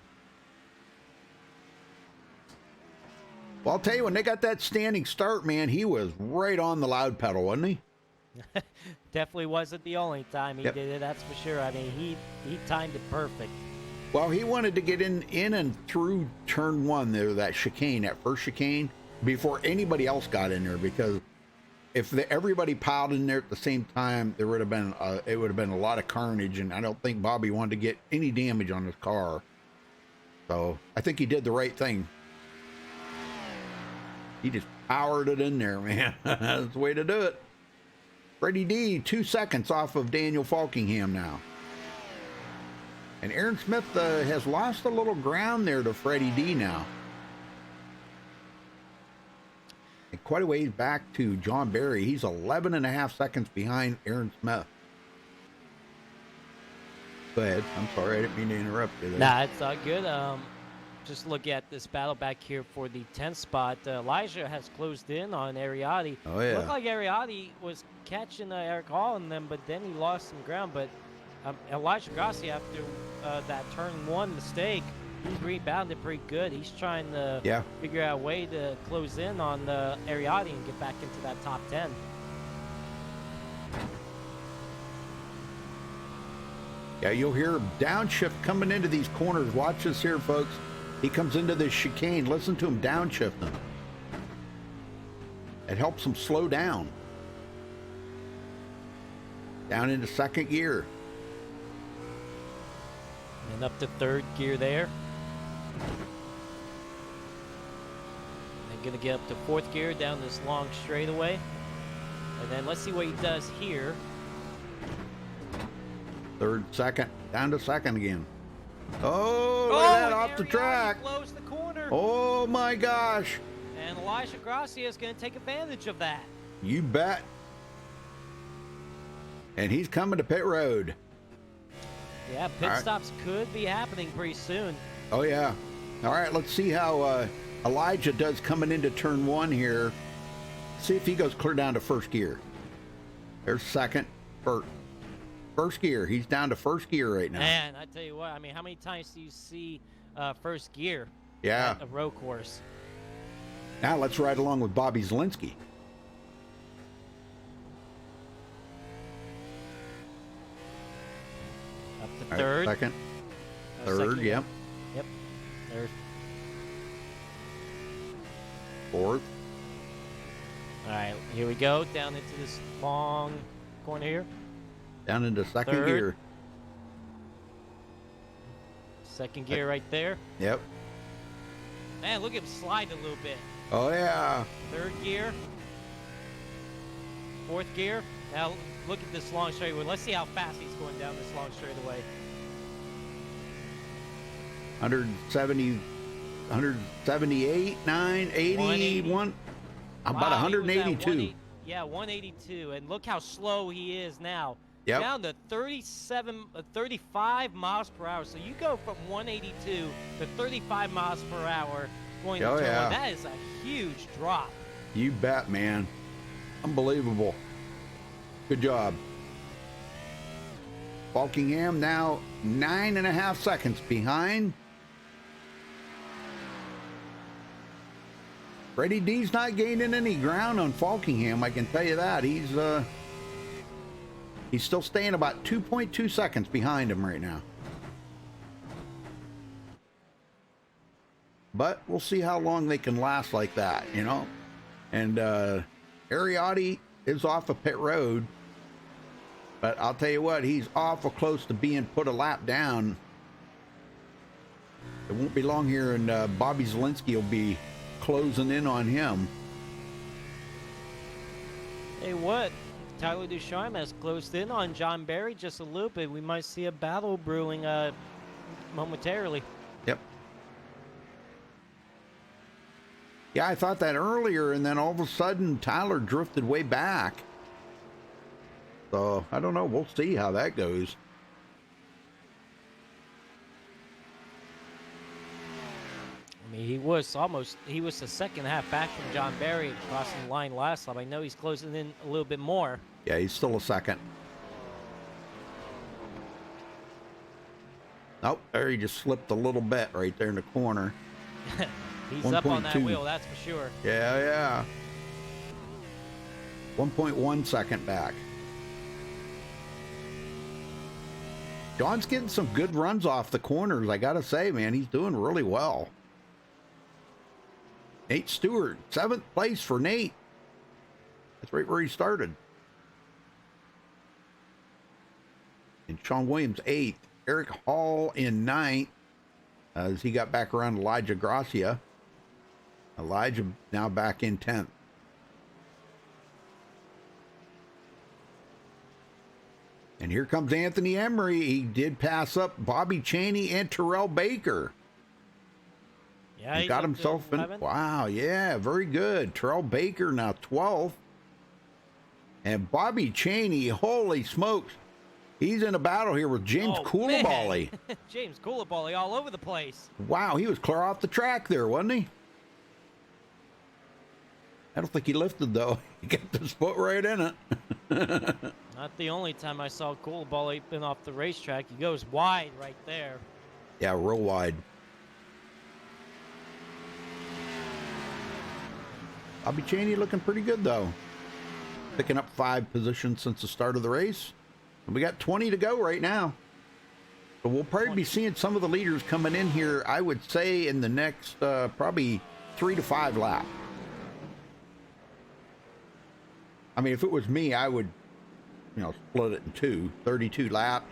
[SPEAKER 1] Well, I'll tell you, when they got that standing start, man, he was right on the loud pedal, wasn't he?
[SPEAKER 2] Definitely wasn't the only time he did it, that's for sure. I mean, he timed it perfect.
[SPEAKER 1] Well, he wanted to get in and through turn one there, that chicane, that first chicane, before anybody else got in there, because if everybody piled in there at the same time, there would have been it would have been a lot of carnage, and I don't think Bobby wanted to get any damage on his car. So I think he did the right thing. He just powered it in there, man. That's the way to do it. Freddie D, 2 seconds off of Daniel Falkingham now. And Aaron Smith has lost a little ground there to Freddie D now. And quite a ways back to John Barry. He's 11.5 seconds behind Aaron Smith. Go ahead. I'm sorry. I didn't mean to interrupt you there.
[SPEAKER 2] Nah, it's all good. Just look at this battle back here for the 10th spot. Elijah has closed in on Ariati.
[SPEAKER 1] Oh, yeah.
[SPEAKER 2] Looked like Ariati was catching Eric Hall and them, but then he lost some ground. But Elijah Grassi, after that turn one mistake, he's rebounded pretty good. He's trying to figure out a way to close in on Ariati and get back into that top 10.
[SPEAKER 1] Yeah, you'll hear downshift coming into these corners. Watch this here, folks. He comes into this chicane. Listen to him downshifting. It helps him slow down. Down into second gear.
[SPEAKER 2] And up to third gear there. And gonna get up to fourth gear down this long straightaway. And then let's see what he does here.
[SPEAKER 1] Third, second, down to second again. Oh, look at that, off the track.
[SPEAKER 2] Closed the corner.
[SPEAKER 1] Oh my gosh.
[SPEAKER 2] And Elijah Grassi is going to take advantage of that.
[SPEAKER 1] You bet. And he's coming to pit road.
[SPEAKER 2] Yeah, pit stops could be happening pretty soon.
[SPEAKER 1] Oh yeah. All right, let's see how Elijah does coming into turn one here. See if he goes clear down to first gear. There's second, first gear. He's down to first gear right now.
[SPEAKER 2] Man, I tell you what, I mean, how many times do you see first gear
[SPEAKER 1] at
[SPEAKER 2] a road course?
[SPEAKER 1] Now let's ride along with Bobby Zielinski.
[SPEAKER 2] Up to third.
[SPEAKER 1] Second. Third, yep.
[SPEAKER 2] Yep. Third.
[SPEAKER 1] Fourth.
[SPEAKER 2] All right, here we go. Down into this long corner here.
[SPEAKER 1] Down into second gear.
[SPEAKER 2] Second gear right there.
[SPEAKER 1] Yep.
[SPEAKER 2] Man, look at him slide a little bit.
[SPEAKER 1] Oh, yeah.
[SPEAKER 2] Third gear. Fourth gear. Now, look at this long straightaway. Let's see how fast he's going down this long straightaway.
[SPEAKER 1] 170, 178, 9, 81. About 182.
[SPEAKER 2] Yeah, 182. And look how slow he is now.
[SPEAKER 1] Yep.
[SPEAKER 2] Down to 35 miles per hour. So you go from 182 to 35 miles per hour going to turn one. That is a huge drop.
[SPEAKER 1] You bet, man. Unbelievable. Good job. Falkingham now 9.5 seconds behind. Freddie D's not gaining any ground on Falkingham, I can tell you that. He's still staying about 2.2 seconds behind him right now. But we'll see how long they can last like that, you know. And Ariati is off of pit road. But I'll tell you what, he's awful close to being put a lap down. It won't be long here, and Bobby Zielinski will be closing in on him.
[SPEAKER 2] Hey, what? Tyler Ducharme has closed in on John Barry just a little bit. We might see a battle brewing momentarily.
[SPEAKER 1] Yep. Yeah, I thought that earlier, and then all of a sudden Tyler drifted way back. So, I don't know. We'll see how that goes.
[SPEAKER 2] I mean, he was the second half back from John Barry crossing the line last time. I know he's closing in a little bit more.
[SPEAKER 1] Yeah, he's still a second. Oh, there he just slipped a little bit right there in the corner.
[SPEAKER 2] He's up on that wheel, that's for sure.
[SPEAKER 1] Yeah. 1.1 second back. John's getting some good runs off the corners. I got to say, man, he's doing really well. Nate Stewart, 7th place for Nate. That's right where he started. And Sean Williams, 8th. Eric Hall in 9th. As he got back around Elijah Gracia. Elijah now back in 10th. And here comes Anthony Emery. He did pass up Bobby Chaney and Terrell Baker.
[SPEAKER 2] Yeah,
[SPEAKER 1] he got himself in. Wow, yeah, very good. Terrell Baker now 12th. And Bobby Chaney, holy smokes. He's in a battle here with James Coulibaly.
[SPEAKER 2] James Coulibaly all over the place.
[SPEAKER 1] Wow, he was clear off the track there, wasn't he? I don't think he lifted, though. He kept his foot right in it.
[SPEAKER 2] Not the only time I saw Coulibaly been off the racetrack. He goes wide right there.
[SPEAKER 1] Yeah, real wide. Bobby Chaney looking pretty good, though. Picking up 5 positions since the start of the race. And we got 20 to go right now. So we'll probably be seeing some of the leaders coming in here, I would say, in the next probably 3 to 5 laps. I mean, if it was me, I would, split it in 2, 32 laps,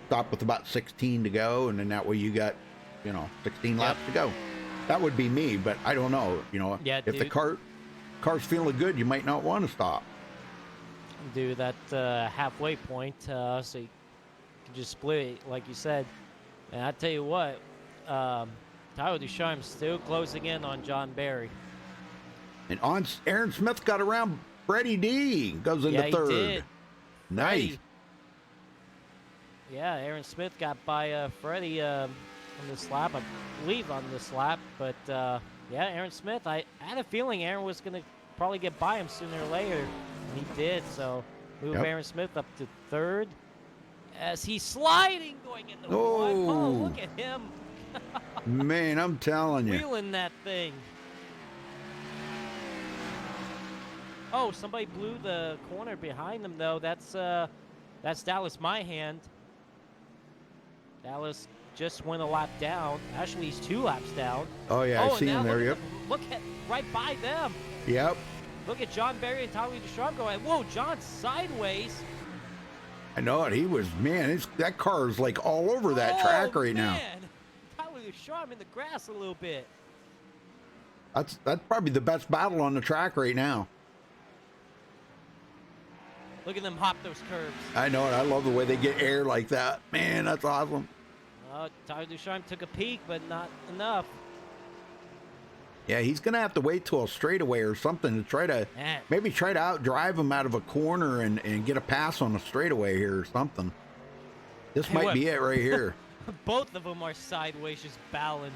[SPEAKER 1] stop with about 16 to go, and then that way you got, 16 laps to go. That would be me, but I don't know.
[SPEAKER 2] Yeah,
[SPEAKER 1] if the car's feeling good, you might not want to stop.
[SPEAKER 2] Do that halfway point, so you can just split it, like you said. And I tell you what, Tyler Ducharme's still closing in on John Barry.
[SPEAKER 1] And Aaron Smith got around Freddie D. Goes into third.
[SPEAKER 2] He did.
[SPEAKER 1] Nice.
[SPEAKER 2] Freddie. Yeah, Aaron Smith got by Freddie on this lap, I believe on this lap. But yeah, Aaron Smith, I had a feeling Aaron was going to probably get by him sooner or later. And he did, so move Aaron Smith up to third. As he's sliding going into one. Oh, look at him.
[SPEAKER 1] Man, I'm telling you.
[SPEAKER 2] Wheeling that thing. Oh, somebody blew the corner behind them, though. That's Dallas Myhand. Dallas just went a lap down. Actually, he's 2 laps down.
[SPEAKER 1] Oh, yeah, I see him there, yep.
[SPEAKER 2] Look at right by them.
[SPEAKER 1] Yep.
[SPEAKER 2] Look at John Barry and Tyler Ducharme going. Whoa, John's sideways.
[SPEAKER 1] I know it. He was, man, that car is like all over that track right now.
[SPEAKER 2] Tyler Ducharme in the grass a little bit.
[SPEAKER 1] That's probably the best battle on the track right now.
[SPEAKER 2] Look at them hop those curves.
[SPEAKER 1] I know it. I love the way they get air like that. Man, that's awesome.
[SPEAKER 2] Tyler Ducharme took a peek, but not enough.
[SPEAKER 1] Yeah, he's going to have to wait till a straightaway or something to maybe try to outdrive him out of a corner and get a pass on a straightaway here or something. This might be it right here.
[SPEAKER 2] Both of them are sideways, just bowling.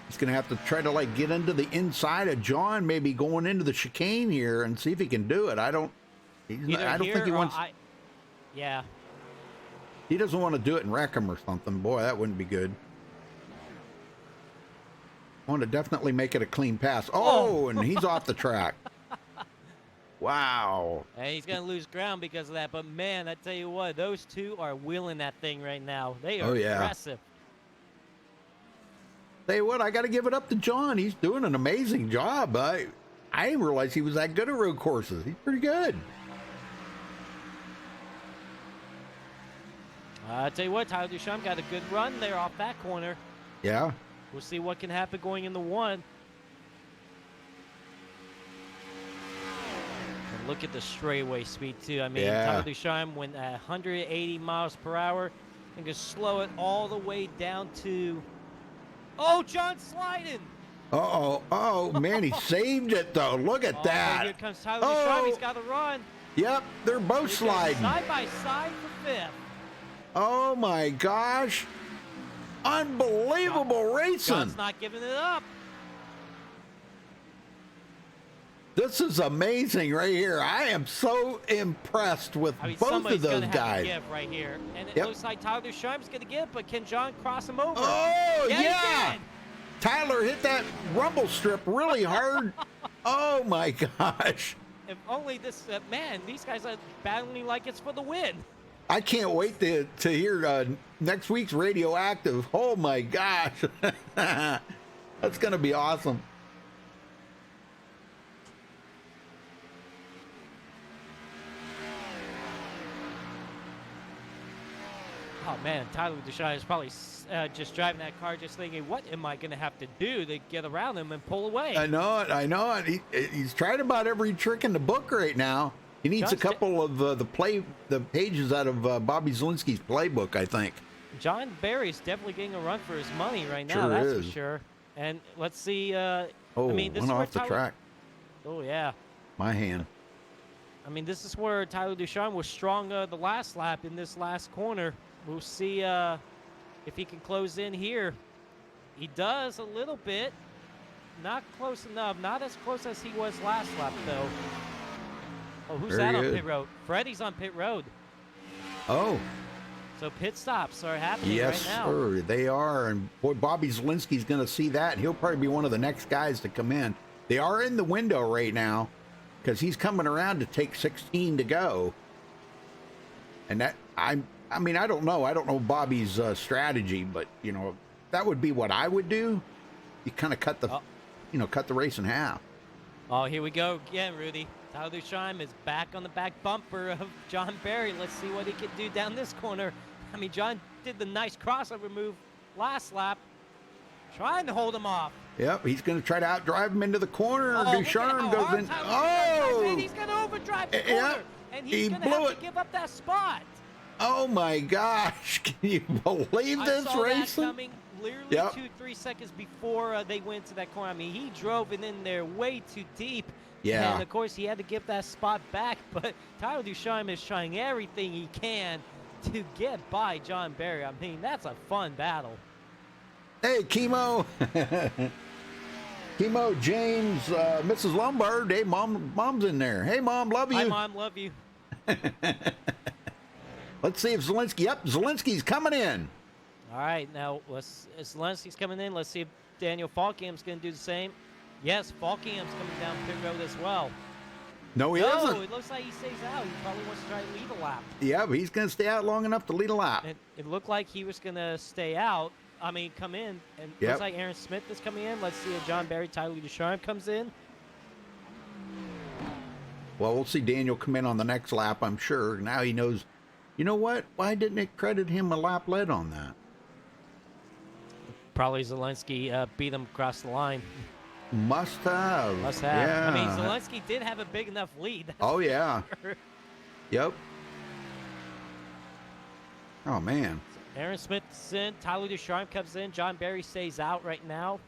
[SPEAKER 1] He's going to have to try to get into the inside of John, maybe going into the chicane here and see if he can do it. I don't think he wants.
[SPEAKER 2] Yeah.
[SPEAKER 1] He doesn't want to do it and wreck him or something. Boy, that wouldn't be good. I want to definitely make it a clean pass. Oh, and he's off the track. Wow.
[SPEAKER 2] And he's going to lose ground because of that. But, man, I tell you what, those two are wheeling that thing right now. They are aggressive.
[SPEAKER 1] Tell you what, I got to give it up to John. He's doing an amazing job. I didn't realize he was that good at road courses. He's pretty good.
[SPEAKER 2] I tell you what, Tyler Ducharme got a good run there off that corner.
[SPEAKER 1] Yeah.
[SPEAKER 2] We'll see what can happen going into 1. And look at the straightaway speed, too. I mean, Tyler Ducharme went at 180 miles per hour and can slow it all the way down to... Oh, John's sliding.
[SPEAKER 1] Uh-oh. Oh, man, he saved it, though. Look at that.
[SPEAKER 2] Here comes Tyler Ducharme. He's got to run.
[SPEAKER 1] Yep, they're both sliding.
[SPEAKER 2] Side by side for 5th.
[SPEAKER 1] Oh, my gosh. Unbelievable racing.
[SPEAKER 2] John's not giving it up.
[SPEAKER 1] This is amazing right here. I am so impressed with both of those guys.
[SPEAKER 2] Give right here. And it looks like Tyler Ducharme's going to give, but can John cross him over?
[SPEAKER 1] Oh, yeah.
[SPEAKER 2] He did.
[SPEAKER 1] Tyler hit that rumble strip really hard. Oh, my gosh.
[SPEAKER 2] if only this man, these guys are battling like it's for the win.
[SPEAKER 1] I can't wait to hear next week's Radioactive. Oh my gosh. That's going to be awesome.
[SPEAKER 2] Oh man, Tyler DeShawn is probably just driving that car, just thinking, "What am I going to have to do to get around him and pull away?"
[SPEAKER 1] I know it. He's tried about every trick in the book right now. He needs a couple of the pages out of Bobby Zielinski's playbook, I think.
[SPEAKER 2] John Barry's definitely getting a run for his money right now.
[SPEAKER 1] Sure
[SPEAKER 2] That's
[SPEAKER 1] is.
[SPEAKER 2] for sure. And let's see.
[SPEAKER 1] Oh,
[SPEAKER 2] I mean, this
[SPEAKER 1] went
[SPEAKER 2] is where
[SPEAKER 1] off the track.
[SPEAKER 2] Oh yeah.
[SPEAKER 1] My hand.
[SPEAKER 2] I mean, this is where Tyler DeShawn was strong the last lap in this last corner. We'll see if he can close in here. He does a little bit. Not close enough. Not as close as he was last lap, though. Oh, who's
[SPEAKER 1] Very
[SPEAKER 2] that
[SPEAKER 1] good.
[SPEAKER 2] on pit road? Freddie's on pit road.
[SPEAKER 1] Oh,
[SPEAKER 2] So pit stops are happening
[SPEAKER 1] yes,
[SPEAKER 2] right now.
[SPEAKER 1] sir. They are. And boy, Bobby Zielinski's going to see that. And he'll probably be one of the next guys to come in. They are in the window right now because he's coming around to take 16 to go. And that, I mean, I don't know. I don't know Bobby's strategy, but, you know, that would be what I would do. You kind of cut the, cut the race in half.
[SPEAKER 2] Oh, here we go again, Rudy. Tyler DeShawn is back on the back bumper of John Barry. Let's see what he can do down this corner. I mean, John did the nice crossover move last lap, trying to hold him off.
[SPEAKER 1] Yep, he's going to try to outdrive him into the corner.
[SPEAKER 2] Oh, look at
[SPEAKER 1] Ducharme
[SPEAKER 2] how hard
[SPEAKER 1] doesn't.
[SPEAKER 2] Tyler
[SPEAKER 1] Oh!
[SPEAKER 2] DeShawn is. He's going to overdrive the corner,
[SPEAKER 1] Yep,
[SPEAKER 2] and
[SPEAKER 1] he
[SPEAKER 2] he's going to
[SPEAKER 1] blew
[SPEAKER 2] have
[SPEAKER 1] it.
[SPEAKER 2] to give up that spot.
[SPEAKER 1] Oh my gosh! Can you believe this
[SPEAKER 2] I saw
[SPEAKER 1] racing?
[SPEAKER 2] that coming literally
[SPEAKER 1] Yep.
[SPEAKER 2] 2-3 seconds before they went to that corner. I mean, he drove it in there way too deep.
[SPEAKER 1] Yeah.
[SPEAKER 2] And of course, he had to give that spot back. But Tyler DeShawn is trying everything he can to get by John Barry. I mean, that's a fun battle.
[SPEAKER 1] Hey, Chemo. Chemo, James, Mrs. Lombard. Hey, mom's in there. Hey, Mom, love you.
[SPEAKER 2] Hi, Mom, love you.
[SPEAKER 1] Let's see if Zielinski. Yep, Zielinski's coming in.
[SPEAKER 2] All right, now Zelensky's coming in. Let's see if Daniel Falkham's going to do the same. Yes, Falkham's coming down pit road as well.
[SPEAKER 1] No, he
[SPEAKER 2] No,
[SPEAKER 1] isn't.
[SPEAKER 2] it looks like he stays out. He probably wants to try to lead a lap.
[SPEAKER 1] Yeah, but he's going to stay out long enough to lead a lap.
[SPEAKER 2] It looked like he was going to stay out. I mean, come in. And
[SPEAKER 1] Yep.
[SPEAKER 2] looks like Aaron Smith is coming in. Let's see if John Barry, Tyler DeShawn comes in.
[SPEAKER 1] Well, we'll see Daniel come in on the next lap, I'm sure. Now he knows. You know what? Why didn't it credit him a lap lead on that?
[SPEAKER 2] Probably Zelensky beat him across the line.
[SPEAKER 1] Must have.
[SPEAKER 2] Must have.
[SPEAKER 1] Yeah.
[SPEAKER 2] I mean, Zelensky did have a big enough lead. that's
[SPEAKER 1] Oh,
[SPEAKER 2] for
[SPEAKER 1] yeah.
[SPEAKER 2] sure.
[SPEAKER 1] Yep. Oh, man.
[SPEAKER 2] Aaron Smith's in. Tyler DeShawn comes in. John Barry stays out right now.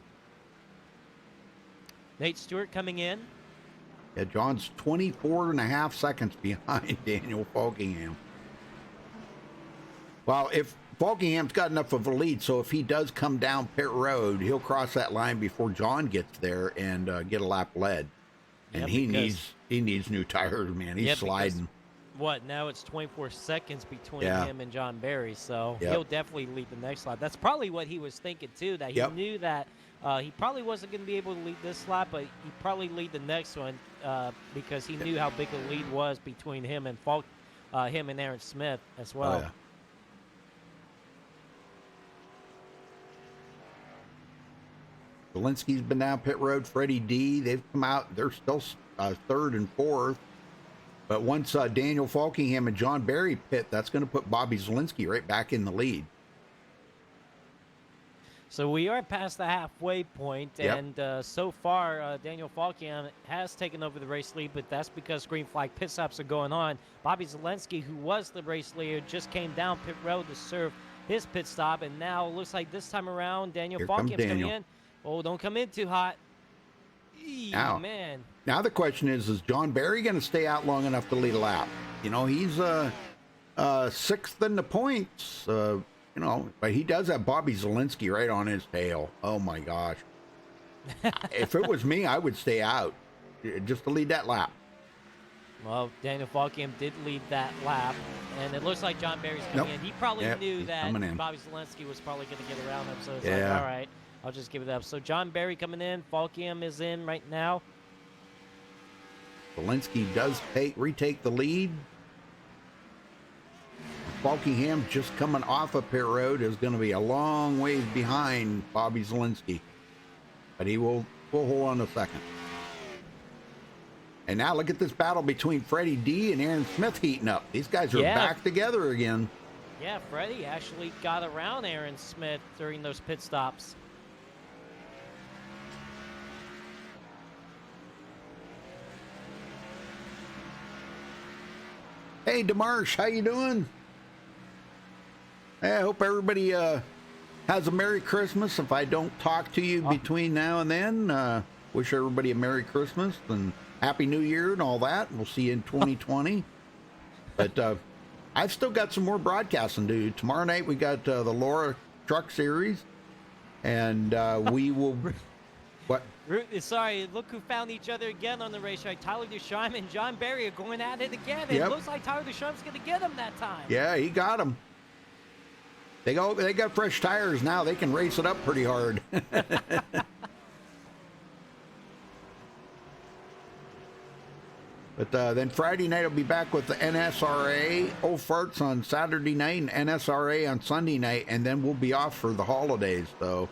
[SPEAKER 2] Nate Stewart coming in.
[SPEAKER 1] Yeah, John's 24 and a half seconds behind Daniel Falkingham. Well, if Falkingham's got enough of a lead, so if he does come down pit road, he'll cross that line before John gets there and get a lap lead. And
[SPEAKER 2] Yeah,
[SPEAKER 1] he needs new tires, man. He's
[SPEAKER 2] Yeah, because-
[SPEAKER 1] sliding.
[SPEAKER 2] What, now it's 24 seconds between
[SPEAKER 1] Yeah.
[SPEAKER 2] him and John Barry, so
[SPEAKER 1] Yep.
[SPEAKER 2] he'll definitely lead the next lap. That's probably what he was thinking, too, that he
[SPEAKER 1] Yep.
[SPEAKER 2] knew that he probably wasn't going to be able to lead this lap, but he'd probably lead the next one because he knew how big the lead was between him and him and Aaron Smith as well.
[SPEAKER 1] Oh, yeah. Zielinski's been down pit road. Freddie D, they've come out. They're still third and fourth. But once Daniel Falkingham and John Barry pit, that's going to put Bobby Zielinski right back in the lead.
[SPEAKER 2] So we are past the halfway point,
[SPEAKER 1] Yep.
[SPEAKER 2] and so far, Daniel Falkian has taken over the race lead, but that's because green flag pit stops are going on. Bobby Zelensky, who was the race leader, just came down pit road to serve his pit stop, and now it looks like this time around, Daniel
[SPEAKER 1] Here comes
[SPEAKER 2] Falkian's coming
[SPEAKER 1] Daniel.
[SPEAKER 2] in. Oh, don't come in too hot.
[SPEAKER 1] Now.
[SPEAKER 2] Man.
[SPEAKER 1] Now the question is John Barry going to stay out long enough to lead a lap? You know, he's sixth in the points. You know, but he does have Bobby Zielinski right on his tail. Oh my gosh! If it was me, I would stay out just to lead that lap.
[SPEAKER 2] Well, Daniel Falkian did lead that lap, and it looks like John Barry's coming in. He probably knew
[SPEAKER 1] he's
[SPEAKER 2] that
[SPEAKER 1] coming in.
[SPEAKER 2] Bobby Zelensky was probably going to get around him, so it's like,
[SPEAKER 1] Yeah.
[SPEAKER 2] all right, I'll just give it up. So John Barry coming in. Falkian is in right now.
[SPEAKER 1] Zelensky does retake the lead. Bulkingham just coming off of pit road is going to be a long ways behind Bobby Zelensky, but he will hold on a second. And now look at this battle between Freddie D and Aaron Smith heating up. These guys are back together again.
[SPEAKER 2] Yeah, Freddie actually got around Aaron Smith during those pit stops.
[SPEAKER 1] Hey, DeMarsh, how you doing? Hey, I hope everybody has a Merry Christmas. If I don't talk to you between now and then, wish everybody a Merry Christmas and Happy New Year and all that. We'll see you in 2020. But I've still got some more broadcasting to do. Tomorrow night we got the Laura Truck Series, and we will... What?
[SPEAKER 2] Sorry, look who found each other again on the racetrack. Tyler Ducharme and John Barry are going at it again. It looks like Tyler Ducharme's going to get him that time.
[SPEAKER 1] Yeah, he got him. They got fresh tires now. They can race it up pretty hard. But then Friday night I'll be back with the NSRA Old Farts on Saturday night and NSRA on Sunday night, and then we'll be off for the holidays, though.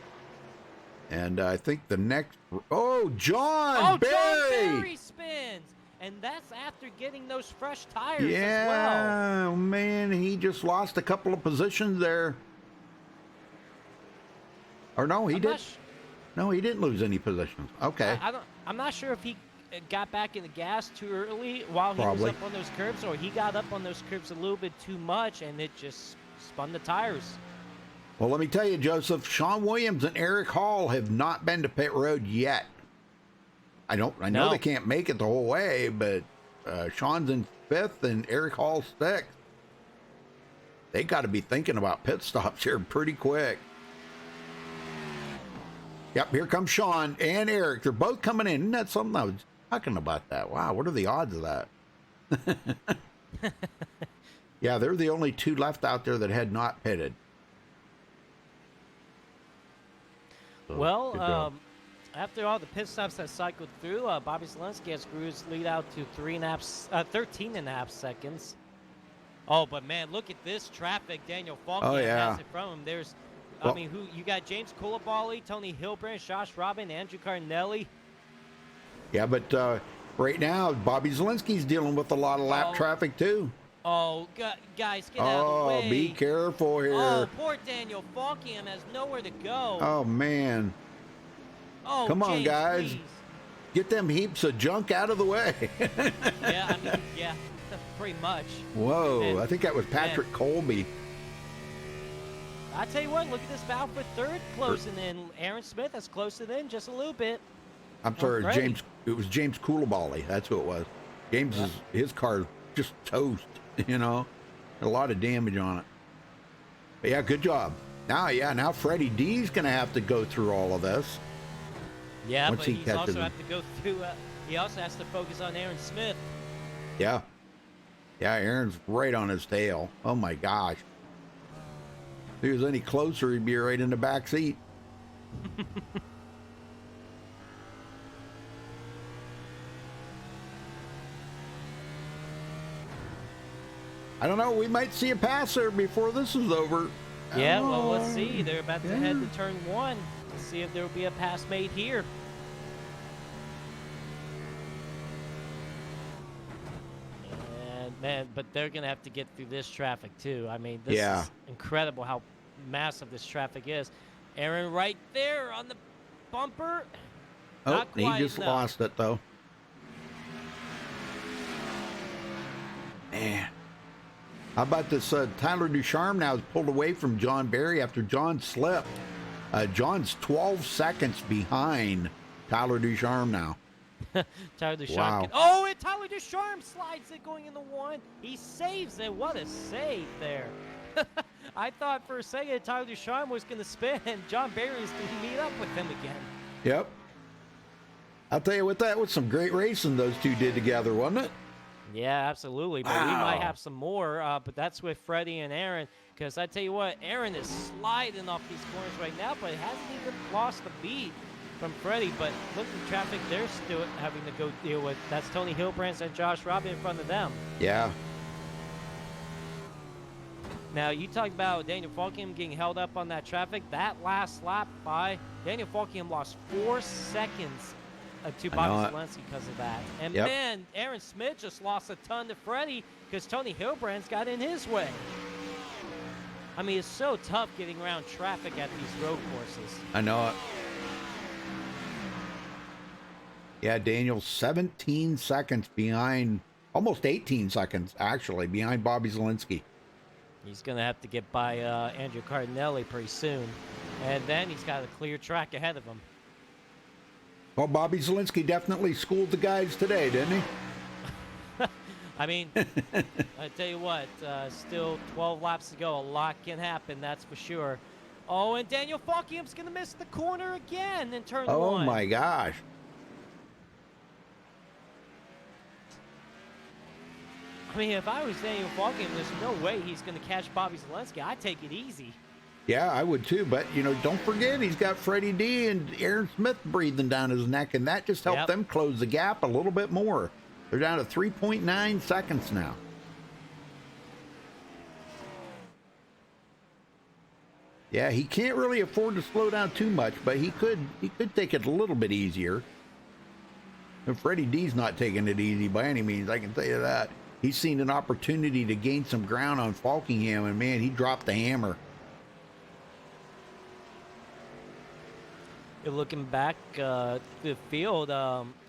[SPEAKER 1] And I think the next... Oh, John Barry!
[SPEAKER 2] John Barry spins! And that's after getting those fresh tires as well.
[SPEAKER 1] Yeah, man, he just lost a couple of positions there. Or no, he did. No, he didn't lose any positions. Okay.
[SPEAKER 2] I'm not sure if he got back in the gas too early while he was up on those curbs, or he got up on those curbs a little bit too much, and it just spun the tires.
[SPEAKER 1] Well, let me tell you, Joseph, Sean Williams and Eric Hall have not been to pit road yet. I know they can't make it the whole way, but Sean's in 5th and Eric Hall's 6th. They got to be thinking about pit stops here pretty quick. Yep, here comes Sean and Eric. They're both coming in. Isn't that something? I was talking about that. Wow, what are the odds of that? Yeah, they're the only two left out there that had not pitted. So,
[SPEAKER 2] well, after all the pit stops that cycled through, Bobby Zelensky has grew his lead out to 13.5 seconds. Oh, but man, look at this traffic. Daniel Falk has it from him. There's, I mean, who you got? James Coulibaly, Tony Hilbrand, Josh Robin, Andrew Carnelli.
[SPEAKER 1] Yeah, but right now, Bobby Zelensky's dealing with a lot of lap traffic too.
[SPEAKER 2] Oh, guys, get out of the way.
[SPEAKER 1] Oh, be careful here.
[SPEAKER 2] Oh, poor Daniel Falkham has nowhere to go.
[SPEAKER 1] Oh, man.
[SPEAKER 2] Oh,
[SPEAKER 1] come on,
[SPEAKER 2] James,
[SPEAKER 1] guys.
[SPEAKER 2] Please.
[SPEAKER 1] Get them heaps of junk out of the way.
[SPEAKER 2] Yeah, I mean, yeah, pretty much.
[SPEAKER 1] Whoa,
[SPEAKER 2] And,
[SPEAKER 1] I think that was Patrick Colby.
[SPEAKER 2] I tell you what, look at this battle for 3rd closing in. Aaron Smith has closed it in just a little bit.
[SPEAKER 1] I'm sorry, James. It was James Coulibaly. That's who it was. James his car is just toast. You know, a lot of damage on it. But yeah, good job. Now Freddie D's gonna have to go through all of this.
[SPEAKER 2] Yeah, but he's also have to go through. He also has to focus on Aaron Smith.
[SPEAKER 1] Yeah, Aaron's right on his tail. Oh my gosh. If he was any closer, he'd be right in the back seat. I don't know. We might see a pass there before this is over.
[SPEAKER 2] Yeah, well, let's see. They're about to head to turn 1. Let's see if there will be a pass made here. And, man, but they're going to have to get through this traffic, too. I mean, this is incredible how massive this traffic is. Aaron right there on the bumper.
[SPEAKER 1] Oh, he just lost it, though. Man. How about this? Tyler Ducharme now is pulled away from John Barry after John slipped. John's 12 seconds behind Tyler Ducharme now.
[SPEAKER 2] Tyler Ducharme. Oh, and Tyler Ducharme slides it going in the 1. He saves it. What a save there. I thought for a second Tyler Ducharme was going to spin and John Barry was going to meet up with him again.
[SPEAKER 1] Yep. I'll tell you what, that was some great racing those two did together, wasn't it?
[SPEAKER 2] Yeah, absolutely. But we might have some more, but that's with Freddie and Aaron. Because I tell you what, Aaron is sliding off these corners right now, but hasn't even lost a beat. from Freddie, but look at the traffic they're still having to go deal with. That's Tony Hilbrands and Josh Robin in front of them.
[SPEAKER 1] Yeah.
[SPEAKER 2] Now, you talked about Daniel Falkingham getting held up on that traffic. That last lap by Daniel Falkingham lost 4 seconds to Bobby Zelensky because of that. And man, Aaron Smith just lost a ton to Freddie because Tony Hilbrands got in his way. I mean, it's so tough getting around traffic at these road courses.
[SPEAKER 1] I know it. Yeah, Daniel, 17 seconds behind, almost 18 seconds, actually, behind Bobby Zelensky.
[SPEAKER 2] He's going to have to get by Andrew Cardinelli pretty soon. And then he's got a clear track ahead of him.
[SPEAKER 1] Well, Bobby Zelensky definitely schooled the guys today, didn't he?
[SPEAKER 2] I mean, I tell you what, still 12 laps to go. A lot can happen, that's for sure. Oh, and Daniel Falkingham's going to miss the corner again in turn 1.
[SPEAKER 1] Oh, my gosh.
[SPEAKER 2] I mean, if I was Daniel Falkingham, there's no way he's going to catch Bobby Zelensky. I'd take it easy.
[SPEAKER 1] Yeah, I would too. But, you know, don't forget, he's got Freddie D and Aaron Smith breathing down his neck, and that just helped them close the gap a little bit more. They're down to 3.9 seconds now. Yeah, he can't really afford to slow down too much, but he could take it a little bit easier. And Freddie D's not taking it easy by any means, I can tell you that. He's seen an opportunity to gain some ground on Falkingham, and man, he dropped the hammer.
[SPEAKER 2] You're looking back the field,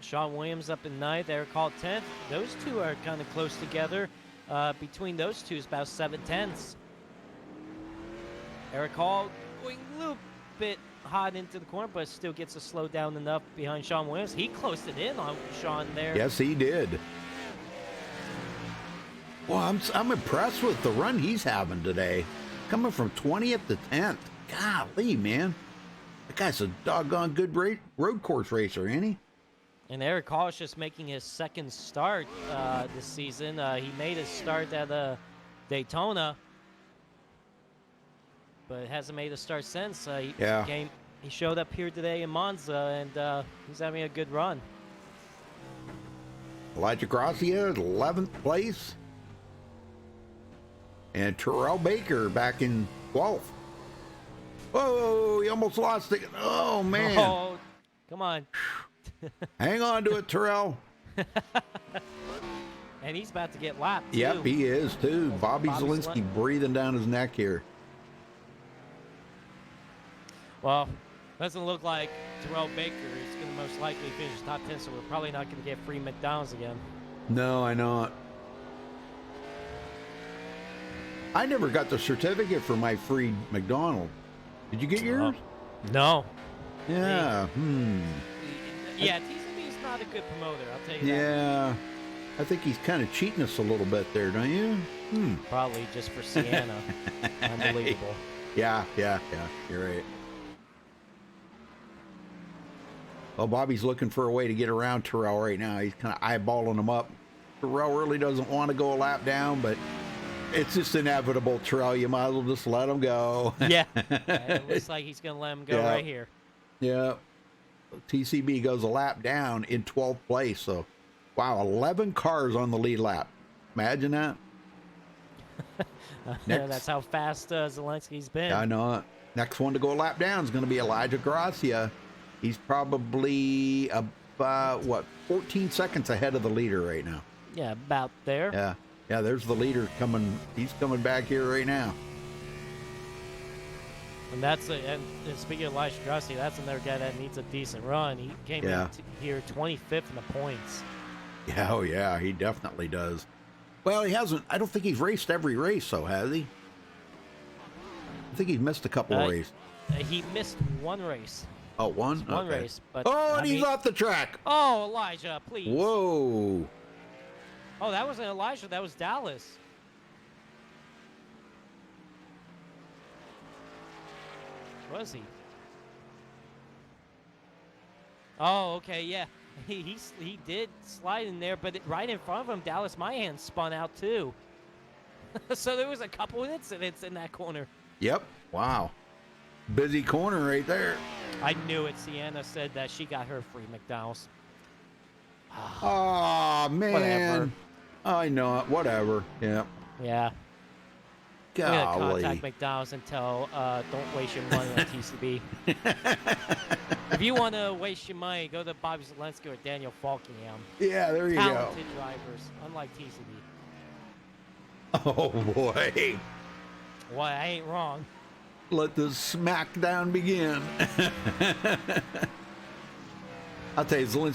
[SPEAKER 2] Sean Williams up in 9th, Eric Hall 10th. Those two are kind of close together. Between those two is about 7/10. Eric Hall going a little bit hot into the corner, but still gets to slow down enough behind Sean Williams. He closed it in on Sean there.
[SPEAKER 1] Yes, he did. Well, I'm impressed with the run he's having today. Coming from 20th to 10th. Golly, man. That guy's a doggone good road course racer, ain't he?
[SPEAKER 2] And Eric Hall is just making his second start this season. He made his start at Daytona, but hasn't made a start since. He showed up here today in Monza, and he's having a good run.
[SPEAKER 1] Elijah Gracia, 11th place. And Terrell Baker back in 12th. Whoa, he almost lost it. Oh, man.
[SPEAKER 2] Oh, come on.
[SPEAKER 1] Hang on to it, Terrell.
[SPEAKER 2] And he's about to get lapped, too.
[SPEAKER 1] Yep, he is, too. Bobby Zelensky breathing down his neck here.
[SPEAKER 2] Well, doesn't look like Terrell Baker is going to most likely finish top 10, so we're probably not going to get free McDonald's again.
[SPEAKER 1] No, I know. I never got the certificate for my free McDonald's. Did you get yours?
[SPEAKER 2] No.
[SPEAKER 1] Yeah.
[SPEAKER 2] Yeah, TCB is not a good promoter, I'll tell you that.
[SPEAKER 1] Yeah. I think he's kind of cheating us a little bit there, don't you?
[SPEAKER 2] Probably just for Sienna. Unbelievable.
[SPEAKER 1] Yeah. You're right. Well, Bobby's looking for a way to get around Terrell right now. He's kind of eyeballing him up. Terrell really doesn't want to go a lap down, but it's just inevitable, Terrell. You might as well just let him go.
[SPEAKER 2] Yeah. It looks like he's going to let him go right here.
[SPEAKER 1] Yeah. TCB goes a lap down in 12th place. So, wow, 11 cars on the lead lap. Imagine that.
[SPEAKER 2] That's how fast Zelensky's been.
[SPEAKER 1] I know it. Next one to go a lap down is going to be Elijah Gracia. He's probably about, 14 seconds ahead of the leader right now.
[SPEAKER 2] Yeah, about there.
[SPEAKER 1] Yeah, there's the leader coming. He's coming back here right now.
[SPEAKER 2] And and speaking of Elijah Gracia, that's another guy that needs a decent run. He came in here 25th in the points.
[SPEAKER 1] Yeah, oh yeah, he definitely does. Well, he hasn't. I don't think he's raced every race, though, has he? I think he's missed a couple races.
[SPEAKER 2] He missed one race.
[SPEAKER 1] Oh, one?
[SPEAKER 2] One race. But
[SPEAKER 1] and he's off the track.
[SPEAKER 2] Oh, Elijah, please.
[SPEAKER 1] Whoa.
[SPEAKER 2] Oh, that wasn't Elijah. That was Dallas. Was he? Oh, okay, yeah. He did slide in there, but right in front of him, Dallas Mahan spun out too. So there was a couple of incidents in that corner.
[SPEAKER 1] Yep. Wow. Busy corner right there.
[SPEAKER 2] I knew it. Sienna said that she got her free McDonald's.
[SPEAKER 1] Oh, man.
[SPEAKER 2] Whatever.
[SPEAKER 1] I know it. Whatever. Yeah.
[SPEAKER 2] Yeah. I'm going to
[SPEAKER 1] Golly.
[SPEAKER 2] contact McDonald's and tell, don't waste your money on TCB. If you want to waste your money, go to Bobby Zelensky or Daniel Falkingham.
[SPEAKER 1] Yeah, there you go.
[SPEAKER 2] Talented drivers, unlike TCB.
[SPEAKER 1] Oh, boy.
[SPEAKER 2] Well, I ain't wrong.
[SPEAKER 1] Let the smackdown begin. I'll tell you,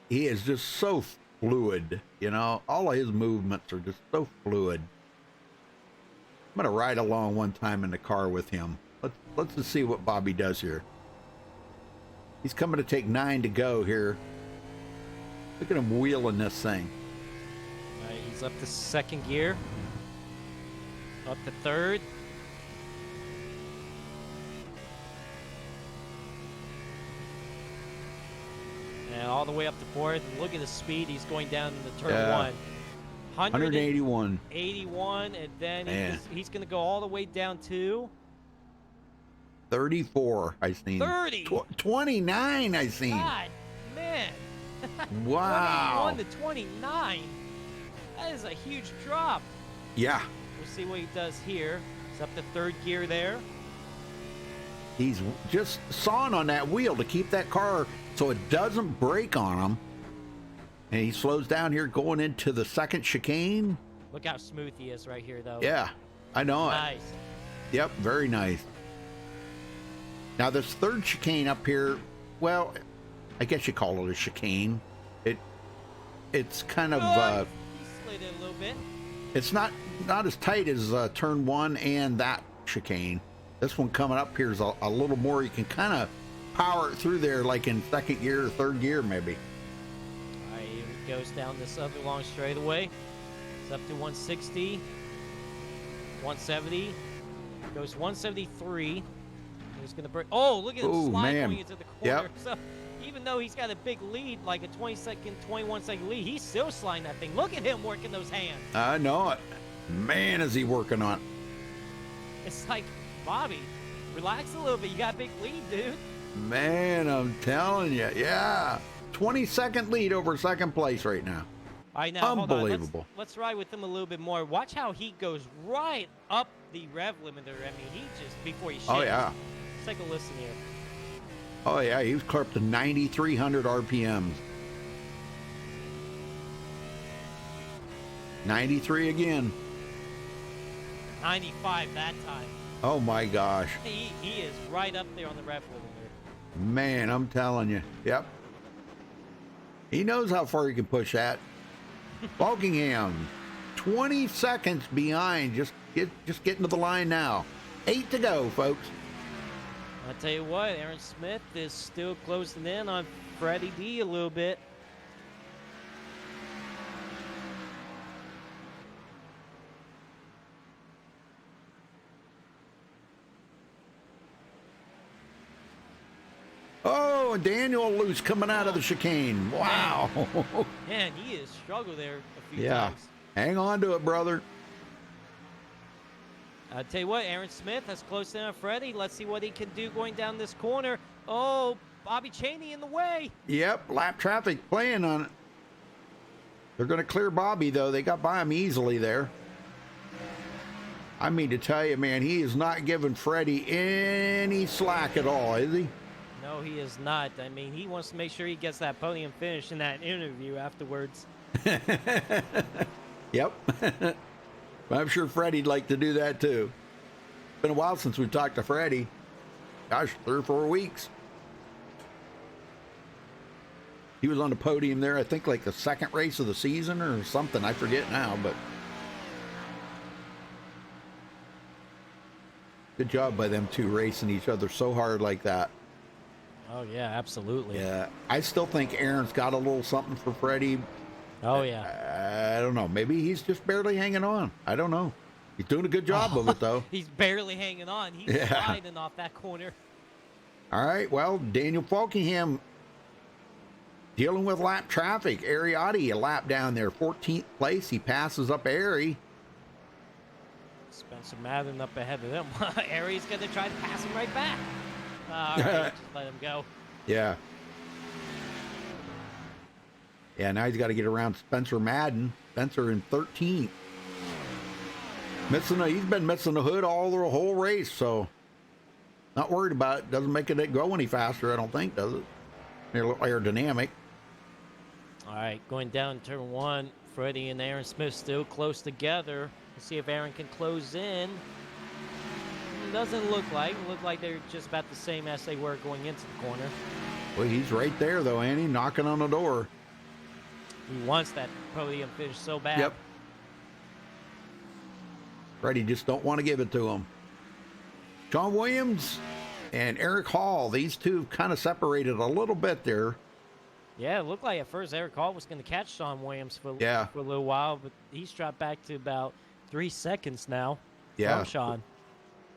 [SPEAKER 1] he is just so fluid, you know. All of his movements are just so fluid. I'm gonna ride along one time in the car with him. Let's just see what Bobby does here. He's coming to take 9 to go here. Look at him wheeling this thing.
[SPEAKER 2] All right, he's up to second gear. Up to third. And all the way up to fourth. And look at the speed he's going down in the turn one.
[SPEAKER 1] 181.
[SPEAKER 2] 81, and then he's going to go all the way down to
[SPEAKER 1] 34, I seen.
[SPEAKER 2] 30.
[SPEAKER 1] 29, I seen.
[SPEAKER 2] God, man.
[SPEAKER 1] Wow.
[SPEAKER 2] 21 to 29. That is a huge drop.
[SPEAKER 1] Yeah.
[SPEAKER 2] We'll see what he does here. He's up to third gear there.
[SPEAKER 1] He's just sawing on that wheel to keep that car so it doesn't break on him. And he slows down here going into the second chicane.
[SPEAKER 2] Look how smooth he is right here, though.
[SPEAKER 1] Yeah, I know it.
[SPEAKER 2] Nice.
[SPEAKER 1] Yep, very nice. Now this third chicane up here, well, I guess you call it a chicane. It's kind of
[SPEAKER 2] he slid it a little bit.
[SPEAKER 1] it's not as tight as turn 1 and that chicane. This one coming up here is a little more. You can kind of power it through there like in second gear or third gear maybe.
[SPEAKER 2] All right, here he goes down this other long straightaway. It's up to 160, 170. Goes 173. He's going to break. Oh, look at him slide going into the corner.
[SPEAKER 1] Yep.
[SPEAKER 2] So even though he's got a big lead, like a 21-second lead, he's still sliding that thing. Look at him working those hands.
[SPEAKER 1] I know it. Man, is he working on it.
[SPEAKER 2] It's like, Bobby, relax a little bit. You got a big lead, dude.
[SPEAKER 1] Man, I'm telling you. Yeah. 20-second lead over second place right now.
[SPEAKER 2] All right, now,
[SPEAKER 1] Unbelievable.
[SPEAKER 2] hold on. Let's ride with him a little bit more. Watch how he goes right up the rev limiter. I mean, he just, before he shifts.
[SPEAKER 1] Oh, yeah.
[SPEAKER 2] Let's take a listen here.
[SPEAKER 1] Oh, yeah. He was clear up to 9,300 RPMs. 93 again.
[SPEAKER 2] 95 that time.
[SPEAKER 1] Oh, my gosh.
[SPEAKER 2] He is right up there on the rev limiter.
[SPEAKER 1] Man, I'm telling you. Yep. He knows how far he can push that. Buckingham, 20 seconds behind. Just getting to the line now. 8 to go, folks.
[SPEAKER 2] I'll tell you what, Aaron Smith is still closing in on Freddie D a little bit.
[SPEAKER 1] Oh, and Daniel Luce coming out of the chicane. Wow.
[SPEAKER 2] Man, he has struggled there a few
[SPEAKER 1] Yeah.
[SPEAKER 2] times.
[SPEAKER 1] Hang on to it, brother.
[SPEAKER 2] I'll tell you what, Aaron Smith has closed in on Freddie. Let's see what he can do going down this corner. Oh, Bobby Chaney in the way.
[SPEAKER 1] Yep, lap traffic playing on it. They're going to clear Bobby, though. They got by him easily there. I mean to tell you, man, he is not giving Freddie any slack at all, is he?
[SPEAKER 2] No, he is not. I mean, he wants to make sure he gets that podium finish in that interview afterwards.
[SPEAKER 1] Yep. I'm sure Freddie'd like to do that, too. Been a while since we've talked to Freddie. Gosh, 3 or 4 weeks. He was on the podium there, I think, like the second race of the season or something. I forget now, but good job by them two racing each other so hard like that.
[SPEAKER 2] Oh, yeah, absolutely.
[SPEAKER 1] Yeah, I still think Aaron's got a little something for Freddie.
[SPEAKER 2] Oh, yeah.
[SPEAKER 1] I don't know. Maybe he's just barely hanging on. I don't know. He's doing a good job of it, though.
[SPEAKER 2] He's barely hanging on. He's sliding off that corner.
[SPEAKER 1] All right, well, Daniel Falkingham dealing with lap traffic. Ariotti a lap down there, 14th place. He passes up Airy.
[SPEAKER 2] Spencer Spencer Madden up ahead of them. Aries going to try to pass him right back. All right, just let him go.
[SPEAKER 1] Yeah. Yeah, now he's got to get around Spencer Madden. Spencer in 13th. He's been missing the hood all the whole race, so not worried about it. Doesn't make it go any faster, I don't think, does it? They're a little aerodynamic.
[SPEAKER 2] All right, going down turn 1. Freddie and Aaron Smith still close together. Let's see if Aaron can close in. Doesn't look like. Look like they're just about the same as they were going into the corner.
[SPEAKER 1] Well, he's right there, though, Annie, knocking on the door.
[SPEAKER 2] He wants that podium finish so bad.
[SPEAKER 1] Yep. Freddie just don't want to give it to him. John Williams and Eric Hall, these two kind of separated a little bit there.
[SPEAKER 2] Yeah, it looked like at first Eric Hall was going to catch Sean Williams for a little while, but he's dropped back to about 3 seconds now from Sean.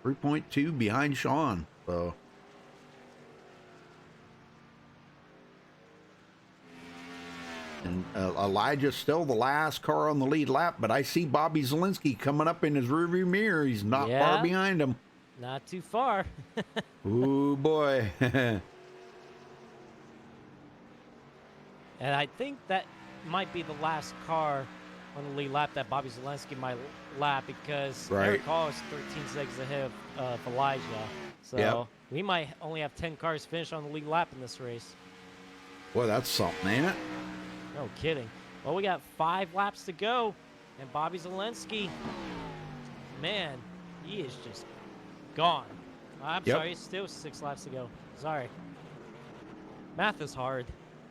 [SPEAKER 1] 3.2 behind Sean. So. And Elijah's still the last car on the lead lap, but I see Bobby Zielinski coming up in his rearview mirror. He's not far behind him.
[SPEAKER 2] Not too far.
[SPEAKER 1] Ooh, boy.
[SPEAKER 2] And I think that might be the last car on the lead lap that Bobby Zielinski might lap because Eric Hall is 13 seconds ahead of Elijah. So we might only have 10 cars finish on the lead lap in this race.
[SPEAKER 1] Boy, that's something, ain't it?
[SPEAKER 2] No kidding. Well, we got 5 laps to go, and Bobby Zielinski, man, he is just gone. I'm sorry, it's still 6 laps to go. Sorry. Math is hard.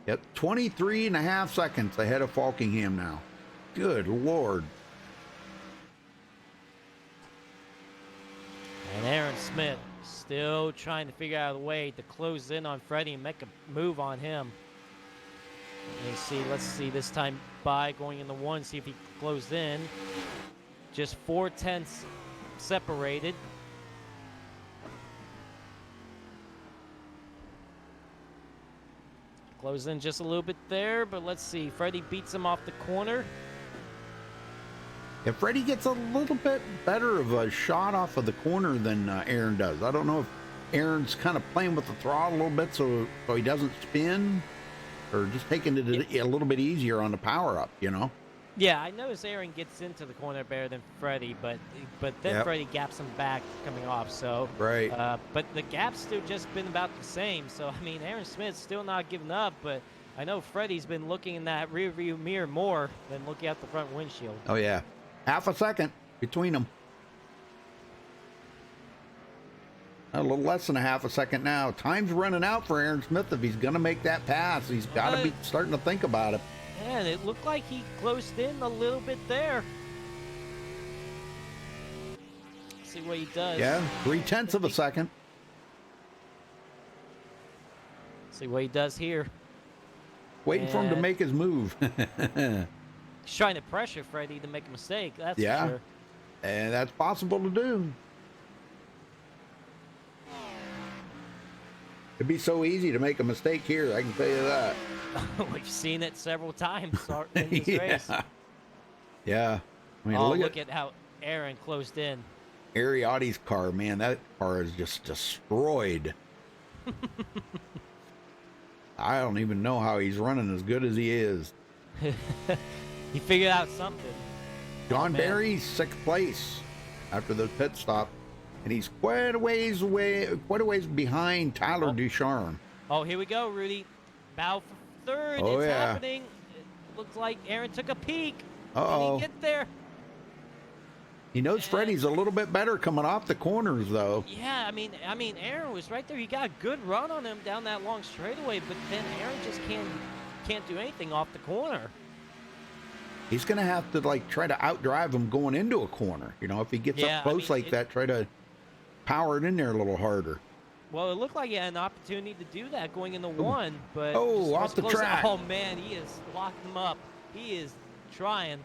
[SPEAKER 1] Yep, 23.5 seconds ahead of Falkingham now. Good Lord.
[SPEAKER 2] And Aaron Smith still trying to figure out a way to close in on Freddie and make a move on him. Let's see this time by going in the 1, see if he closed in. Just 4/10 separated. Close in just a little bit there, but let's see. Freddie beats him off the corner.
[SPEAKER 1] If Freddie gets a little bit better of a shot off of the corner than Aaron does. I don't know if Aaron's kind of playing with the throttle a little bit so he doesn't spin, or just taking it a little bit easier on the power up, you know?
[SPEAKER 2] Yeah, I noticed Aaron gets into the corner better than Freddie, but then Freddie gaps him back coming off. So but the gap's still just been about the same. So I mean, Aaron Smith's still not giving up, but I know Freddie's been looking in that rearview mirror more than looking out the front windshield.
[SPEAKER 1] Oh yeah, half a second between them. A little less than a half a second now. Time's running out for Aaron Smith if he's going to make that pass. He's got to be starting to think about it.
[SPEAKER 2] And it looked like he closed in a little bit there. See what he does.
[SPEAKER 1] Yeah, 0.3 of a second.
[SPEAKER 2] See what he does here.
[SPEAKER 1] Waiting for him to make his move.
[SPEAKER 2] He's trying to pressure Freddie to make a mistake. That's for sure.
[SPEAKER 1] And that's possible to do. It'd be so easy to make a mistake here, I can tell you that.
[SPEAKER 2] We've seen it several times in this race.
[SPEAKER 1] Yeah. I mean,
[SPEAKER 2] look at how Aaron closed in.
[SPEAKER 1] Ariotti's car, man, that car is just destroyed. I don't even know how he's running as good as he is.
[SPEAKER 2] He figured out something.
[SPEAKER 1] John Barry's 6th place after the pit stop. And he's quite a ways behind Tyler Ducharme.
[SPEAKER 2] Oh, here we go, Rudy. Bow for 3rd. It's happening. It looks like Aaron took a peek. Can he get there?
[SPEAKER 1] He knows Freddie's a little bit better coming off the corners, though.
[SPEAKER 2] Yeah, I mean, Aaron was right there. He got a good run on him down that long straightaway, but then Aaron just can't do anything off the corner.
[SPEAKER 1] He's going to have to try to outdrive him going into a corner. You know, if he gets up close that, try to power it in there a little harder.
[SPEAKER 2] Well, it looked like he had an opportunity to do that going into 1, but
[SPEAKER 1] off the track.
[SPEAKER 2] Oh man, he is locking him up. He is trying.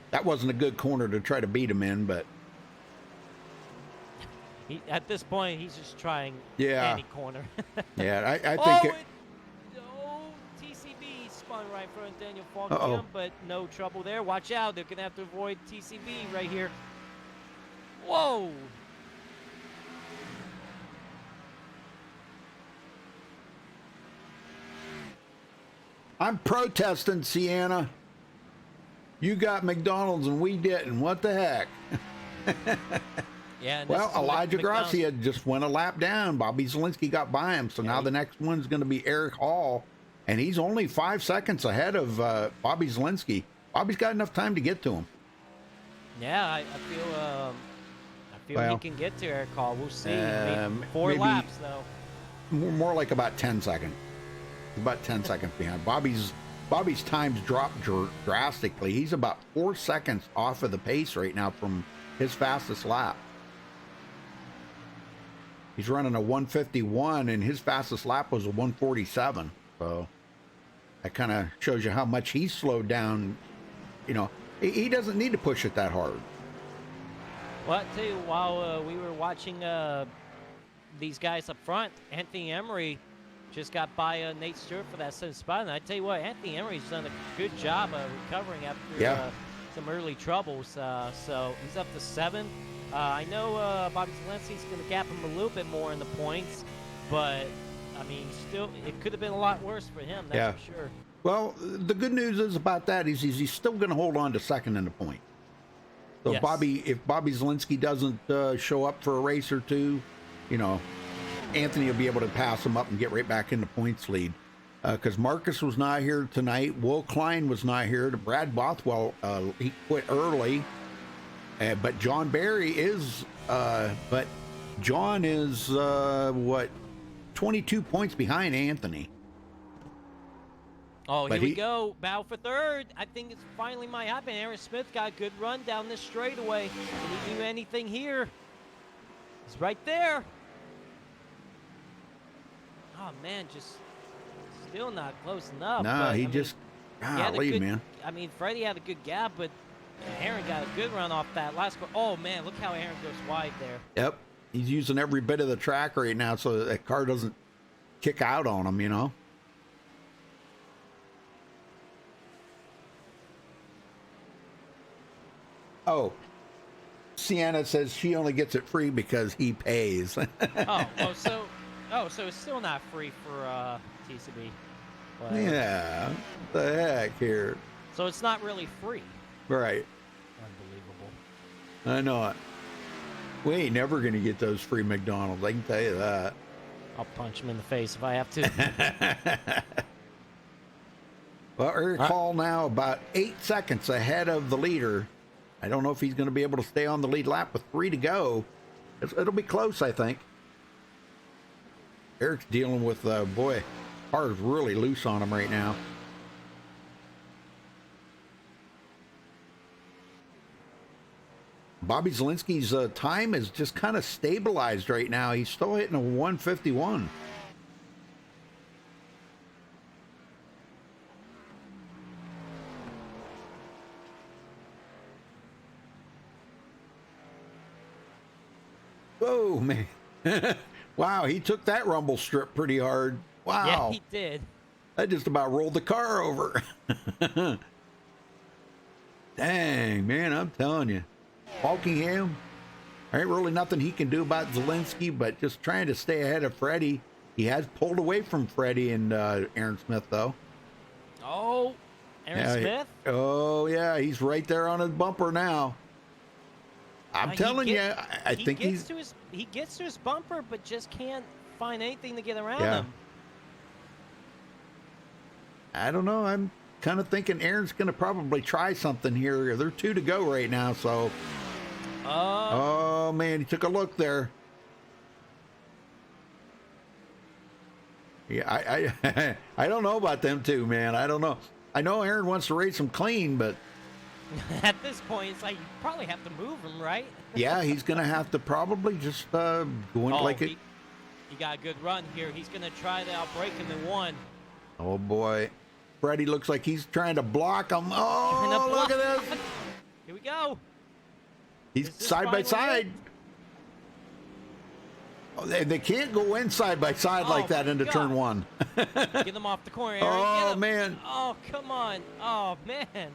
[SPEAKER 1] That wasn't a good corner to try to beat him in, but
[SPEAKER 2] at this point he's just trying any corner.
[SPEAKER 1] Yeah, I think.
[SPEAKER 2] TCB on right in front of Daniel
[SPEAKER 1] Uh-oh.
[SPEAKER 2] Falkium, but no trouble there. Watch out. They're going to have to avoid TCB right here. Whoa.
[SPEAKER 1] I'm protesting, Sienna. You got McDonald's and we didn't. What the heck?
[SPEAKER 2] Yeah. And
[SPEAKER 1] Well,
[SPEAKER 2] this is
[SPEAKER 1] Elijah
[SPEAKER 2] McDonald's.
[SPEAKER 1] Gracia just went a lap down. Bobby Zielinski got by him. So now the next one's going to be Eric Hall. And he's only 5 seconds ahead of Bobby Zielinski. Bobby's got enough time to get to him.
[SPEAKER 2] Yeah, I feel
[SPEAKER 1] Well,
[SPEAKER 2] he can get to Eric Hall. We'll see. I mean, 4
[SPEAKER 1] maybe-
[SPEAKER 2] laps, though.
[SPEAKER 1] More like about 10 seconds. About 10 seconds behind. Bobby's times dropped drastically. He's about 4 seconds off of the pace right now from his fastest lap. He's running a 151 and his fastest lap was a 147. So that kind of shows you how much he's slowed down. You know, he doesn't need to push it that hard.
[SPEAKER 2] Well, I tell you, while we were watching these guys up front, Anthony Emery just got by Nate Stewart for that 7th spot. And I tell you what, Anthony Emery's done a good job of recovering after some early troubles. So he's up to 7. I know Bobby Zielinski's going to gap him a little bit more in the points, but I mean, still, it could have been a lot worse for him. That's for sure.
[SPEAKER 1] Well, the good news is about that is he's still going to hold on to second in the point. So
[SPEAKER 2] Yes.
[SPEAKER 1] if Bobby Zielinski doesn't show up for a race or two, you know, Anthony will be able to pass him up and get right back in the points lead. Because Marcus was not here tonight. Will Klein was not here. Brad Bothwell, he quit early. But John Barry is, but John is, 22 points behind Anthony.
[SPEAKER 2] Oh,
[SPEAKER 1] But
[SPEAKER 2] here we
[SPEAKER 1] he-
[SPEAKER 2] go. Battle for third. I think it's finally might happen. Aaron Smith got a good run down this straightaway. Can he do anything here? He's right there. Oh, man, just still not close enough.
[SPEAKER 1] Nah,
[SPEAKER 2] but,
[SPEAKER 1] he
[SPEAKER 2] I mean,
[SPEAKER 1] just,
[SPEAKER 2] he had a
[SPEAKER 1] golly,
[SPEAKER 2] good-
[SPEAKER 1] man.
[SPEAKER 2] I mean, Freddie had a good gap, but Aaron got a good run off that last car. Oh, man, look how Aaron goes wide there.
[SPEAKER 1] Yep. He's using every bit of the track right now so that car doesn't kick out on him, you know? Oh, Sienna says she only gets it free because he pays.
[SPEAKER 2] So it's still not free for TCB. But-
[SPEAKER 1] Yeah. What the heck here?
[SPEAKER 2] So it's not really free.
[SPEAKER 1] Right.
[SPEAKER 2] Unbelievable.
[SPEAKER 1] I know it. We ain't never going to get those free McDonald's. I can tell you that.
[SPEAKER 2] I'll punch him in the face if I have to.
[SPEAKER 1] Well, Eric Hall now about 8 seconds ahead of the leader. I don't know if he's going to be able to stay on the lead lap with 3 to go. It'll be close, I think. Eric's dealing with, boy, car's really loose on him right now. Bobby Zielinski's time is just kind of stabilized right now. He's still hitting a 151. Whoa, man. Wow, he took that rumble strip pretty hard. Wow.
[SPEAKER 2] Yeah, he did.
[SPEAKER 1] That just about rolled the car over. Dang, man, I'm telling you. Falkingham, there ain't really nothing he can do about Zielinski, but just trying to stay ahead of Freddie. He has pulled away from Freddie and Aaron Smith, though.
[SPEAKER 2] Oh, Aaron Smith?
[SPEAKER 1] Oh, yeah, he's right there on his bumper now. I'm telling you, I think
[SPEAKER 2] he gets to his bumper, but just can't find anything to get around him.
[SPEAKER 1] I don't know. I'm kind of thinking Aaron's going to probably try something here. There are 2 to go right now, so. Oh, man, he took a look there. Yeah, I don't know about them two, man. I don't know. I know Aaron wants to race them clean, but.
[SPEAKER 2] At this point, it's like you probably have to move him, right?
[SPEAKER 1] Yeah, he's going to have to probably just go in like it.
[SPEAKER 2] He got a good run here. He's going to try to outbreak him in 1.
[SPEAKER 1] Oh, boy. Freddie looks like he's trying to block him. Oh, look at this.
[SPEAKER 2] Here we go.
[SPEAKER 1] He's side by side. Oh, they can't go in side by side like that
[SPEAKER 2] my
[SPEAKER 1] into turn
[SPEAKER 2] God.
[SPEAKER 1] one.
[SPEAKER 2] Get them off the corner, Aaron.
[SPEAKER 1] Oh,
[SPEAKER 2] Get 'em.
[SPEAKER 1] man.
[SPEAKER 2] Oh, come on. Oh, man.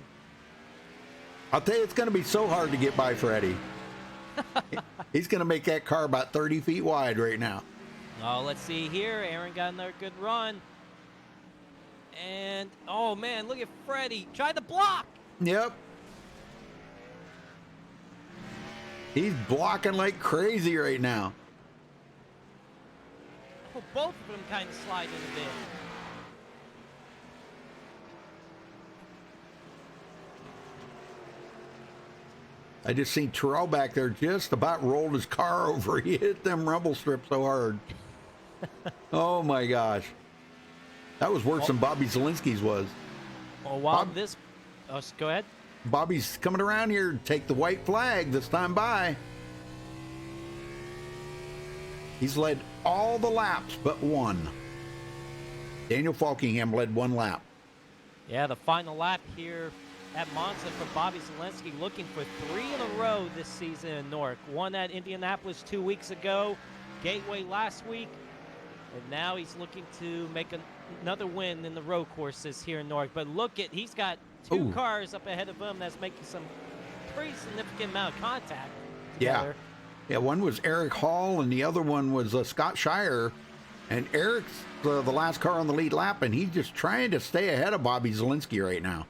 [SPEAKER 1] I'll tell you, it's going to be so hard to get by Freddie. He's going to make that car about 30 feet wide right now.
[SPEAKER 2] Oh, let's see here. Aaron got another good run. And, oh, man, look at Freddie. Try the block.
[SPEAKER 1] Yep. He's blocking like crazy right now.
[SPEAKER 2] Oh, both of them kind of slide in a bit.
[SPEAKER 1] I just seen Terrell back there just about rolled his car over. He hit them rumble strips so hard. Oh my gosh. That was worse than Bobby Zielinski's was.
[SPEAKER 2] Oh, wow. Go ahead.
[SPEAKER 1] Bobby's coming around here to take the white flag this time by. He's led all the laps but one. Daniel Falkingham led one lap.
[SPEAKER 2] Yeah, the final lap here at Monza for Bobby Zielinski, looking for 3 in a row this season in Newark. One at Indianapolis 2 weeks ago, Gateway last week, and now he's looking to make another win in the road courses here in Newark. But look at, he's got two cars up ahead of him that's making some pretty significant amount of contact together.
[SPEAKER 1] Yeah, one was Eric Hall and the other one was Scott Shire. And Eric's the last car on the lead lap, and he's just trying to stay ahead of Bobby Zielinski right now.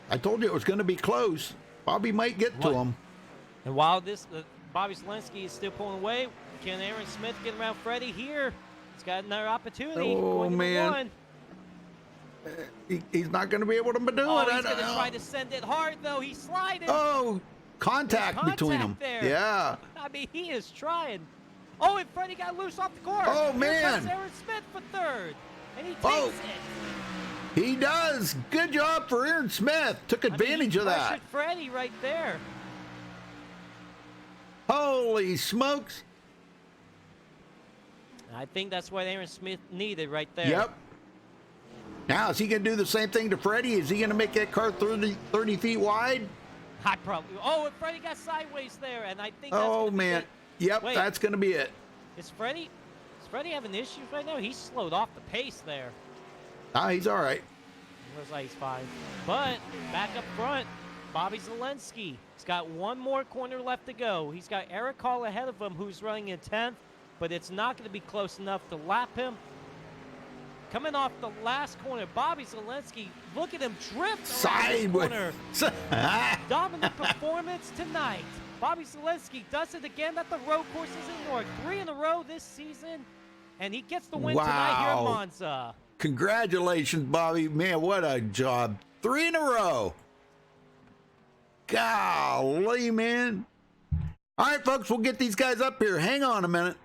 [SPEAKER 1] I told you it was going to be close. Bobby might get to him.
[SPEAKER 2] And while Bobby Zielinski is still pulling away, can Aaron Smith get around Freddie here? He's got another opportunity.
[SPEAKER 1] Oh, man. He's not going to be able to do it.
[SPEAKER 2] Oh, he's going to try to send it hard, though. He's sliding.
[SPEAKER 1] Oh, contact between them.
[SPEAKER 2] There.
[SPEAKER 1] Yeah.
[SPEAKER 2] I mean, he is trying. Oh, and Freddie got loose off the course.
[SPEAKER 1] Oh,
[SPEAKER 2] Here
[SPEAKER 1] man.
[SPEAKER 2] comes Aaron Smith for third. And he takes it.
[SPEAKER 1] He does. Good job for Aaron Smith. Took advantage of that.
[SPEAKER 2] Pressured Freddie right there.
[SPEAKER 1] Holy smokes.
[SPEAKER 2] I think that's what Aaron Smith needed right there.
[SPEAKER 1] Yep. Now, is he going to do the same thing to Freddie? Is he going to make that car 30 feet wide?
[SPEAKER 2] I probably. Oh, and Freddie got sideways there, and I think that's
[SPEAKER 1] Oh, man. Yep,
[SPEAKER 2] Wait.
[SPEAKER 1] that's going to be it.
[SPEAKER 2] Does Freddie having issues right now? He's slowed off the pace there.
[SPEAKER 1] Ah, he's all right.
[SPEAKER 2] Looks like he's fine. But back up front, Bobby Zielinski. He's got one more corner left to go. He's got Eric Hall ahead of him, who's running in 10th, but it's not going to be close enough to lap him. Coming off the last corner, Bobby Zielinski, look at him drift
[SPEAKER 1] Sideways.
[SPEAKER 2] corner. Dominant performance tonight. Bobby Zielinski does it again at the road courses in Newark. 3 in a row this season, and he gets the win tonight here at Monza.
[SPEAKER 1] Congratulations, Bobby. Man, what a job. 3 in a row. Golly, man. All right, folks, we'll get these guys up here. Hang on a minute.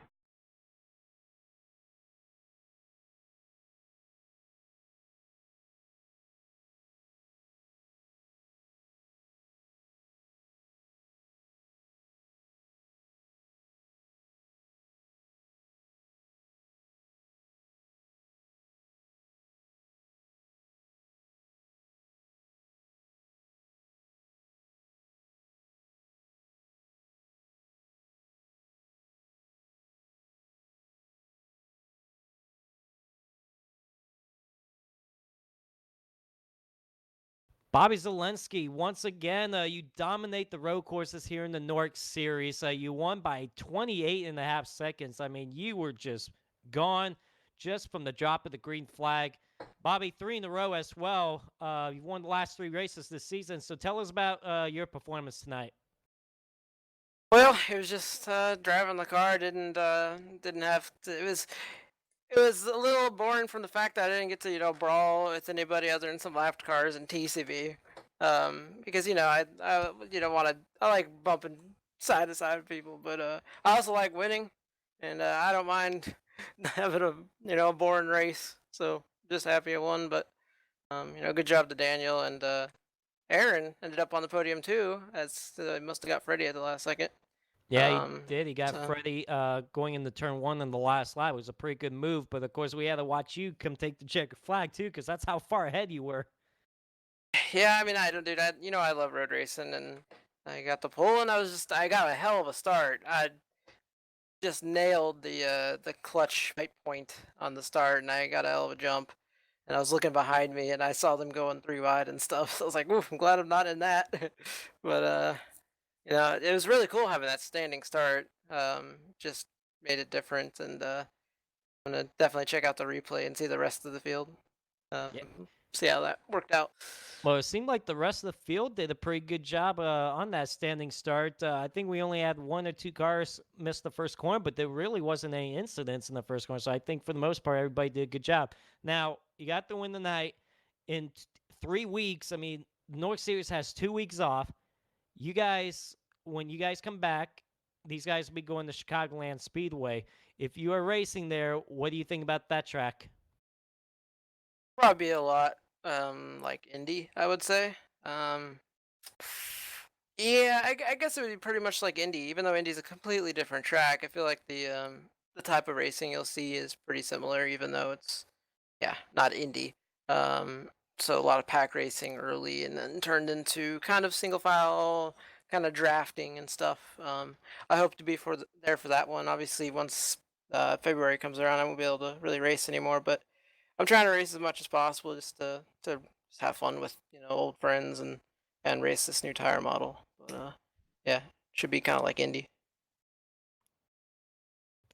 [SPEAKER 2] Bobby Zielinski, once again, you dominate the road courses here in the Newark Series. You won by 28.5 seconds. I mean, you were just gone just from the drop of the green flag. Bobby, 3 in a row as well. You've won the last 3 races this season. So tell us about your performance tonight.
[SPEAKER 4] Well, it was just driving the car. Didn't have to. It was a little boring from the fact that I didn't get to brawl with anybody other than some lap cars and TCV. Because I like bumping side to side with people, but I also like winning, and I don't mind having a boring race. So just happy I won, but good job to Daniel, and Aaron ended up on the podium too, as must have got Freddie at the last second.
[SPEAKER 2] Yeah, he did. He got Freddie going into turn 1 in the last lap. It was a pretty good move, but of course we had to watch you come take the checker flag too, because that's how far ahead you were.
[SPEAKER 4] Yeah, I mean, I don't do that. I love road racing, and I got the pole, and I got a hell of a start. just nailed the clutch right point on the start, and I got a hell of a jump. And I was looking behind me, and I saw them going 3 wide and stuff. So I was like, "Oof, I'm glad I'm not in that." But it was really cool having that standing start. Just made it different, and I'm gonna definitely check out the replay and see the rest of the field.
[SPEAKER 2] Yeah.
[SPEAKER 4] See how that worked out.
[SPEAKER 2] Well, it seemed like the rest of the field did a pretty good job on that standing start. I think we only had one or two cars miss the first corner, but there really wasn't any incidents in the first corner. So I think for the most part, everybody did a good job. Now, you got the win tonight. In 3 weeks, I mean, North Series has 2 weeks off. You guys, when you guys come back, these guys will be going to Chicagoland Speedway. If you are racing there, what do you think about that track?
[SPEAKER 4] Probably a lot like indie, I would say. Um, yeah, I guess it would be pretty much like indie, even though indie's a completely different track. I feel like the type of racing you'll see is pretty similar, even though it's not indie. Um, so a lot of pack racing early, and then turned into kind of single file, kind of drafting and stuff. I hope to be there for that one. Obviously, once February comes around, I won't be able to really race anymore, but I'm trying to race as much as possible just to just have fun with old friends and race this new tire model. But yeah, should be kind of like Indy.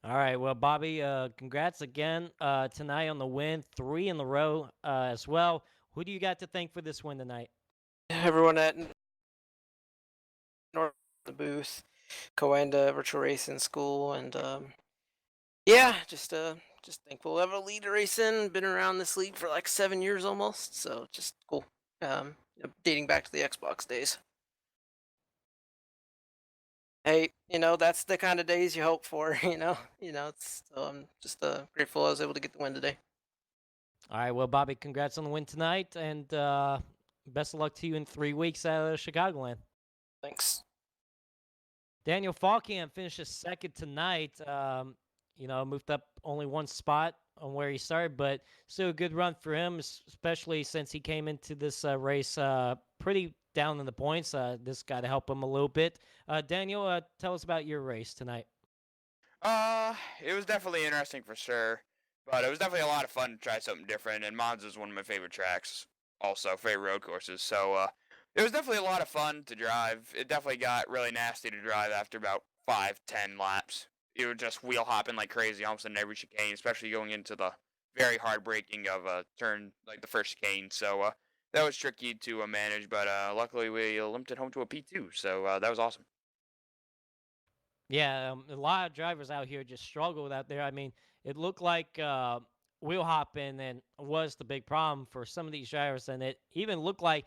[SPEAKER 2] All right. Well, Bobby, congrats again tonight on the win, 3 in a row as well. Who do you got to thank for this win tonight?
[SPEAKER 4] Everyone at North the booth, Coanda Virtual Racing School, and yeah, just thankful to have a lead racing. Been around this league for like 7 years almost, so just cool. Dating back to the Xbox days. Hey, that's the kind of days you hope for. So I'm just grateful I was able to get the win today.
[SPEAKER 2] All right. Well, Bobby, congrats on the win tonight, and best of luck to you in 3 weeks at Chicagoland.
[SPEAKER 4] Thanks.
[SPEAKER 2] Daniel Falkamp finishes second tonight. Moved up only one spot on where he started, but still a good run for him, especially since he came into this race pretty down in the points. This got to help him a little bit. Daniel, tell us about your race tonight.
[SPEAKER 5] It was definitely interesting for sure, but it was definitely a lot of fun to try something different. And Monza is one of my favorite tracks, also favorite road courses. So it was definitely a lot of fun to drive. It definitely got really nasty to drive after about 5-10 laps. You were just wheel hopping like crazy almost in every chicane, especially going into the very hard braking of a turn like the first chicane. So that was tricky to manage, but luckily we limped it home to a P2. So that was awesome.
[SPEAKER 2] Yeah, a lot of drivers out here just struggled out there. I mean, it looked like wheel hopping and was the big problem for some of these drivers, and it looked like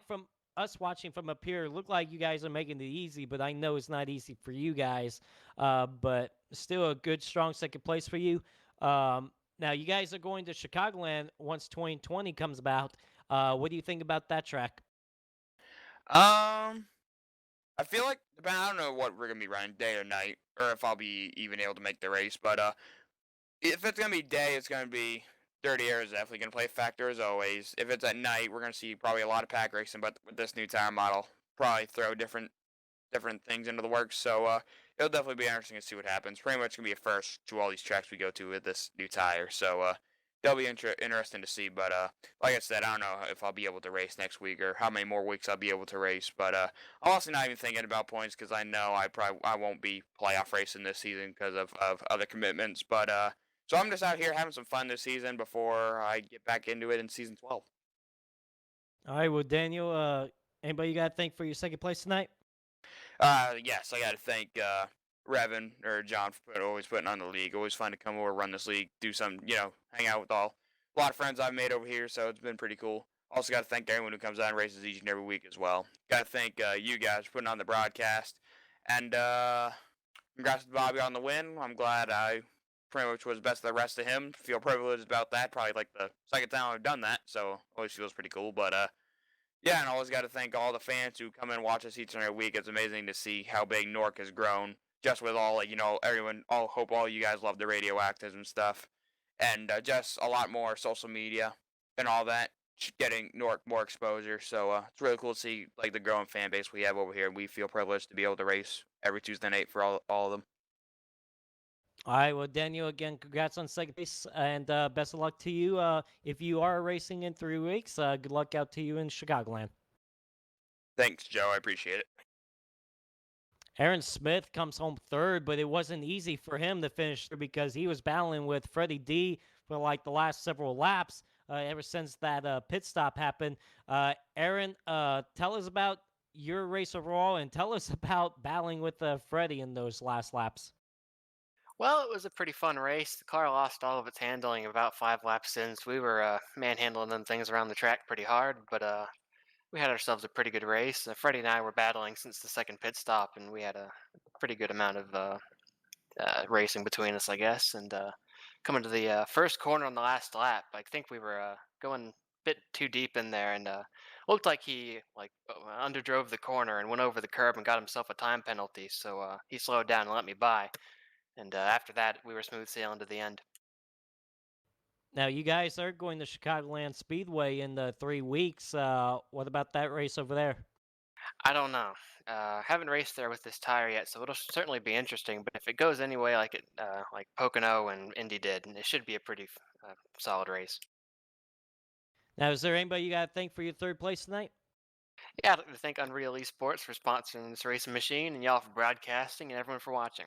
[SPEAKER 2] from us watching from up here, it looked like you guys are making it easy, but I know it's not easy for you guys. But still a good, strong second place for you. Now you guys are going to Chicagoland once 2020 comes about. What do you think about that track?
[SPEAKER 5] Um, I feel like I don't know what we're gonna be running, day or night, or if I'll be even able to make the race. But if it's gonna be day, it's gonna be Dirty Air is definitely gonna play a factor as always. If it's at night, we're gonna see probably a lot of pack racing, but with this new tire model, probably throw different things into the works. So it'll definitely be interesting to see what happens. Pretty much gonna be a first to all these tracks we go to with this new tire. So that'll be interesting to see. But like I said, I don't know if I'll be able to race next week or how many more weeks I'll be able to race. But I'm also not even thinking about points because I know I won't be playoff racing this season because of other commitments. But so I'm just out here having some fun this season before I get back into it in season 12.
[SPEAKER 2] All right, well, Daniel, anybody you got to thank for your second place tonight?
[SPEAKER 5] Yes, I got to thank Revan or John for always putting on the league. Always fun to come over, run this league, do some, hang out with a lot of friends I've made over here. So it's been pretty cool. Also got to thank everyone who comes out and races each and every week as well. Got to thank you guys for putting on the broadcast, and congrats to Bobby on the win. I'm glad I pretty much was best of the rest of him. Feel privileged about that. Probably like the second time I've done that, so always feels pretty cool. But yeah, and I always got to thank all the fans who come and watch us each and every week. It's amazing to see how big Nork has grown. Just with all, everyone. Hope all you guys love the radioactives and stuff, and just a lot more social media and all that, getting Nork more exposure. So it's really cool to see like the growing fan base we have over here. We feel privileged to be able to race every Tuesday night for all of them.
[SPEAKER 2] All right, well, Daniel, again, congrats on second place, and best of luck to you. If you are racing in 3 weeks, good luck out to you in Chicagoland.
[SPEAKER 5] Thanks, Joe. I appreciate it.
[SPEAKER 2] Aaron Smith comes home third, but it wasn't easy for him to finish third because he was battling with Freddie D for like the last several laps ever since that pit stop happened. Aaron, tell us about your race overall, and tell us about battling with Freddie in those last laps.
[SPEAKER 6] Well, it was a pretty fun race. The car lost all of its handling about 5 laps in, so we were manhandling them things around the track pretty hard, but we had ourselves a pretty good race. Freddie and I were battling since the second pit stop, and we had a pretty good amount of racing between us, I guess. And coming to the first corner on the last lap, I think we were going a bit too deep in there, and looked like he underdrove the corner and went over the curb and got himself a time penalty. So he slowed down and let me by. And after that, we were smooth sailing to the end.
[SPEAKER 2] Now, you guys are going to Chicagoland Speedway in 3 weeks. What about that race over there?
[SPEAKER 6] I don't know. Haven't raced there with this tire yet, so it'll certainly be interesting. But if it goes anyway, like Pocono and Indy did, it should be a pretty solid race.
[SPEAKER 2] Now, is there anybody you got to thank for your third place tonight?
[SPEAKER 6] Yeah, I'd like to thank Unreal Esports for sponsoring this racing machine, and y'all for broadcasting, and everyone for watching.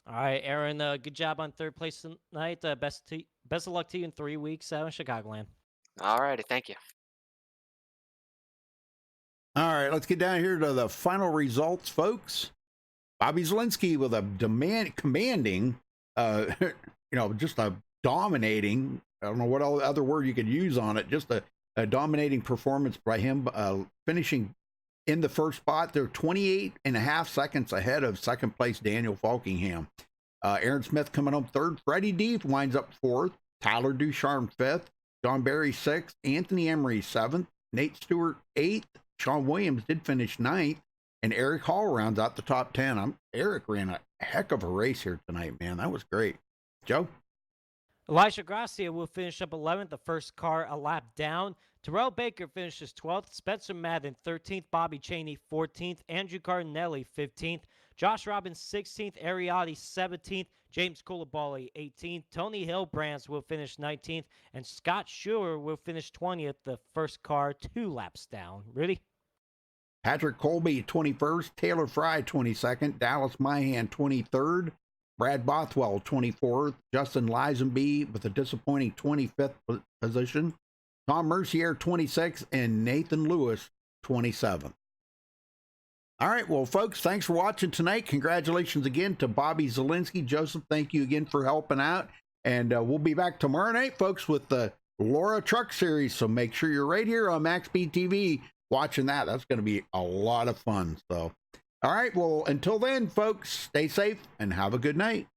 [SPEAKER 2] All right, Aaron, good job on third place tonight. Best of luck to you in 3 weeks out in Chicagoland.
[SPEAKER 6] All righty, thank you.
[SPEAKER 1] All right, let's get down here to the final results, folks. Bobby Zielinski with a commanding, just a dominating, I don't know what other word you could use on it, just a dominating performance by him, finishing in the first spot. They're 28.5 seconds ahead of second place Daniel Falkingham. Aaron Smith coming home third. Freddie D winds up fourth. Tyler Ducharme fifth. John Barry sixth. Anthony Emery seventh. Nate Stewart eighth. Sean Williams did finish ninth. And Eric Hall rounds out the top 10. Eric ran a heck of a race here tonight, man. That was great. Joe?
[SPEAKER 2] Elijah Gracia will finish up 11th, the first car a lap down. Terrell Baker finishes 12th. Spencer Madden 13th. Bobby Cheney 14th. Andrew Cardinelli 15th. Josh Robbins 16th. Ariati 17th. James Coulibaly 18th. Tony Hillbrands will finish 19th. And Scott Schuer will finish 20th, the first car 2 laps down. Rudy?
[SPEAKER 1] Patrick Colby 21st. Taylor Fry 22nd. Dallas Myhan 23rd. Brad Bothwell 24th. Justin Lisenby with a disappointing 25th position. Tom Mercier 26th, and Nathan Lewis 27th. All right, well, folks, thanks for watching tonight. Congratulations again to Bobby Zielinski. Joseph, thank you again for helping out. And we'll be back tomorrow night, folks, with the Laura Truck Series. So make sure you're right here on MaxSpeedTV watching that. That's going to be a lot of fun. So, all right, well, until then, folks, stay safe and have a good night.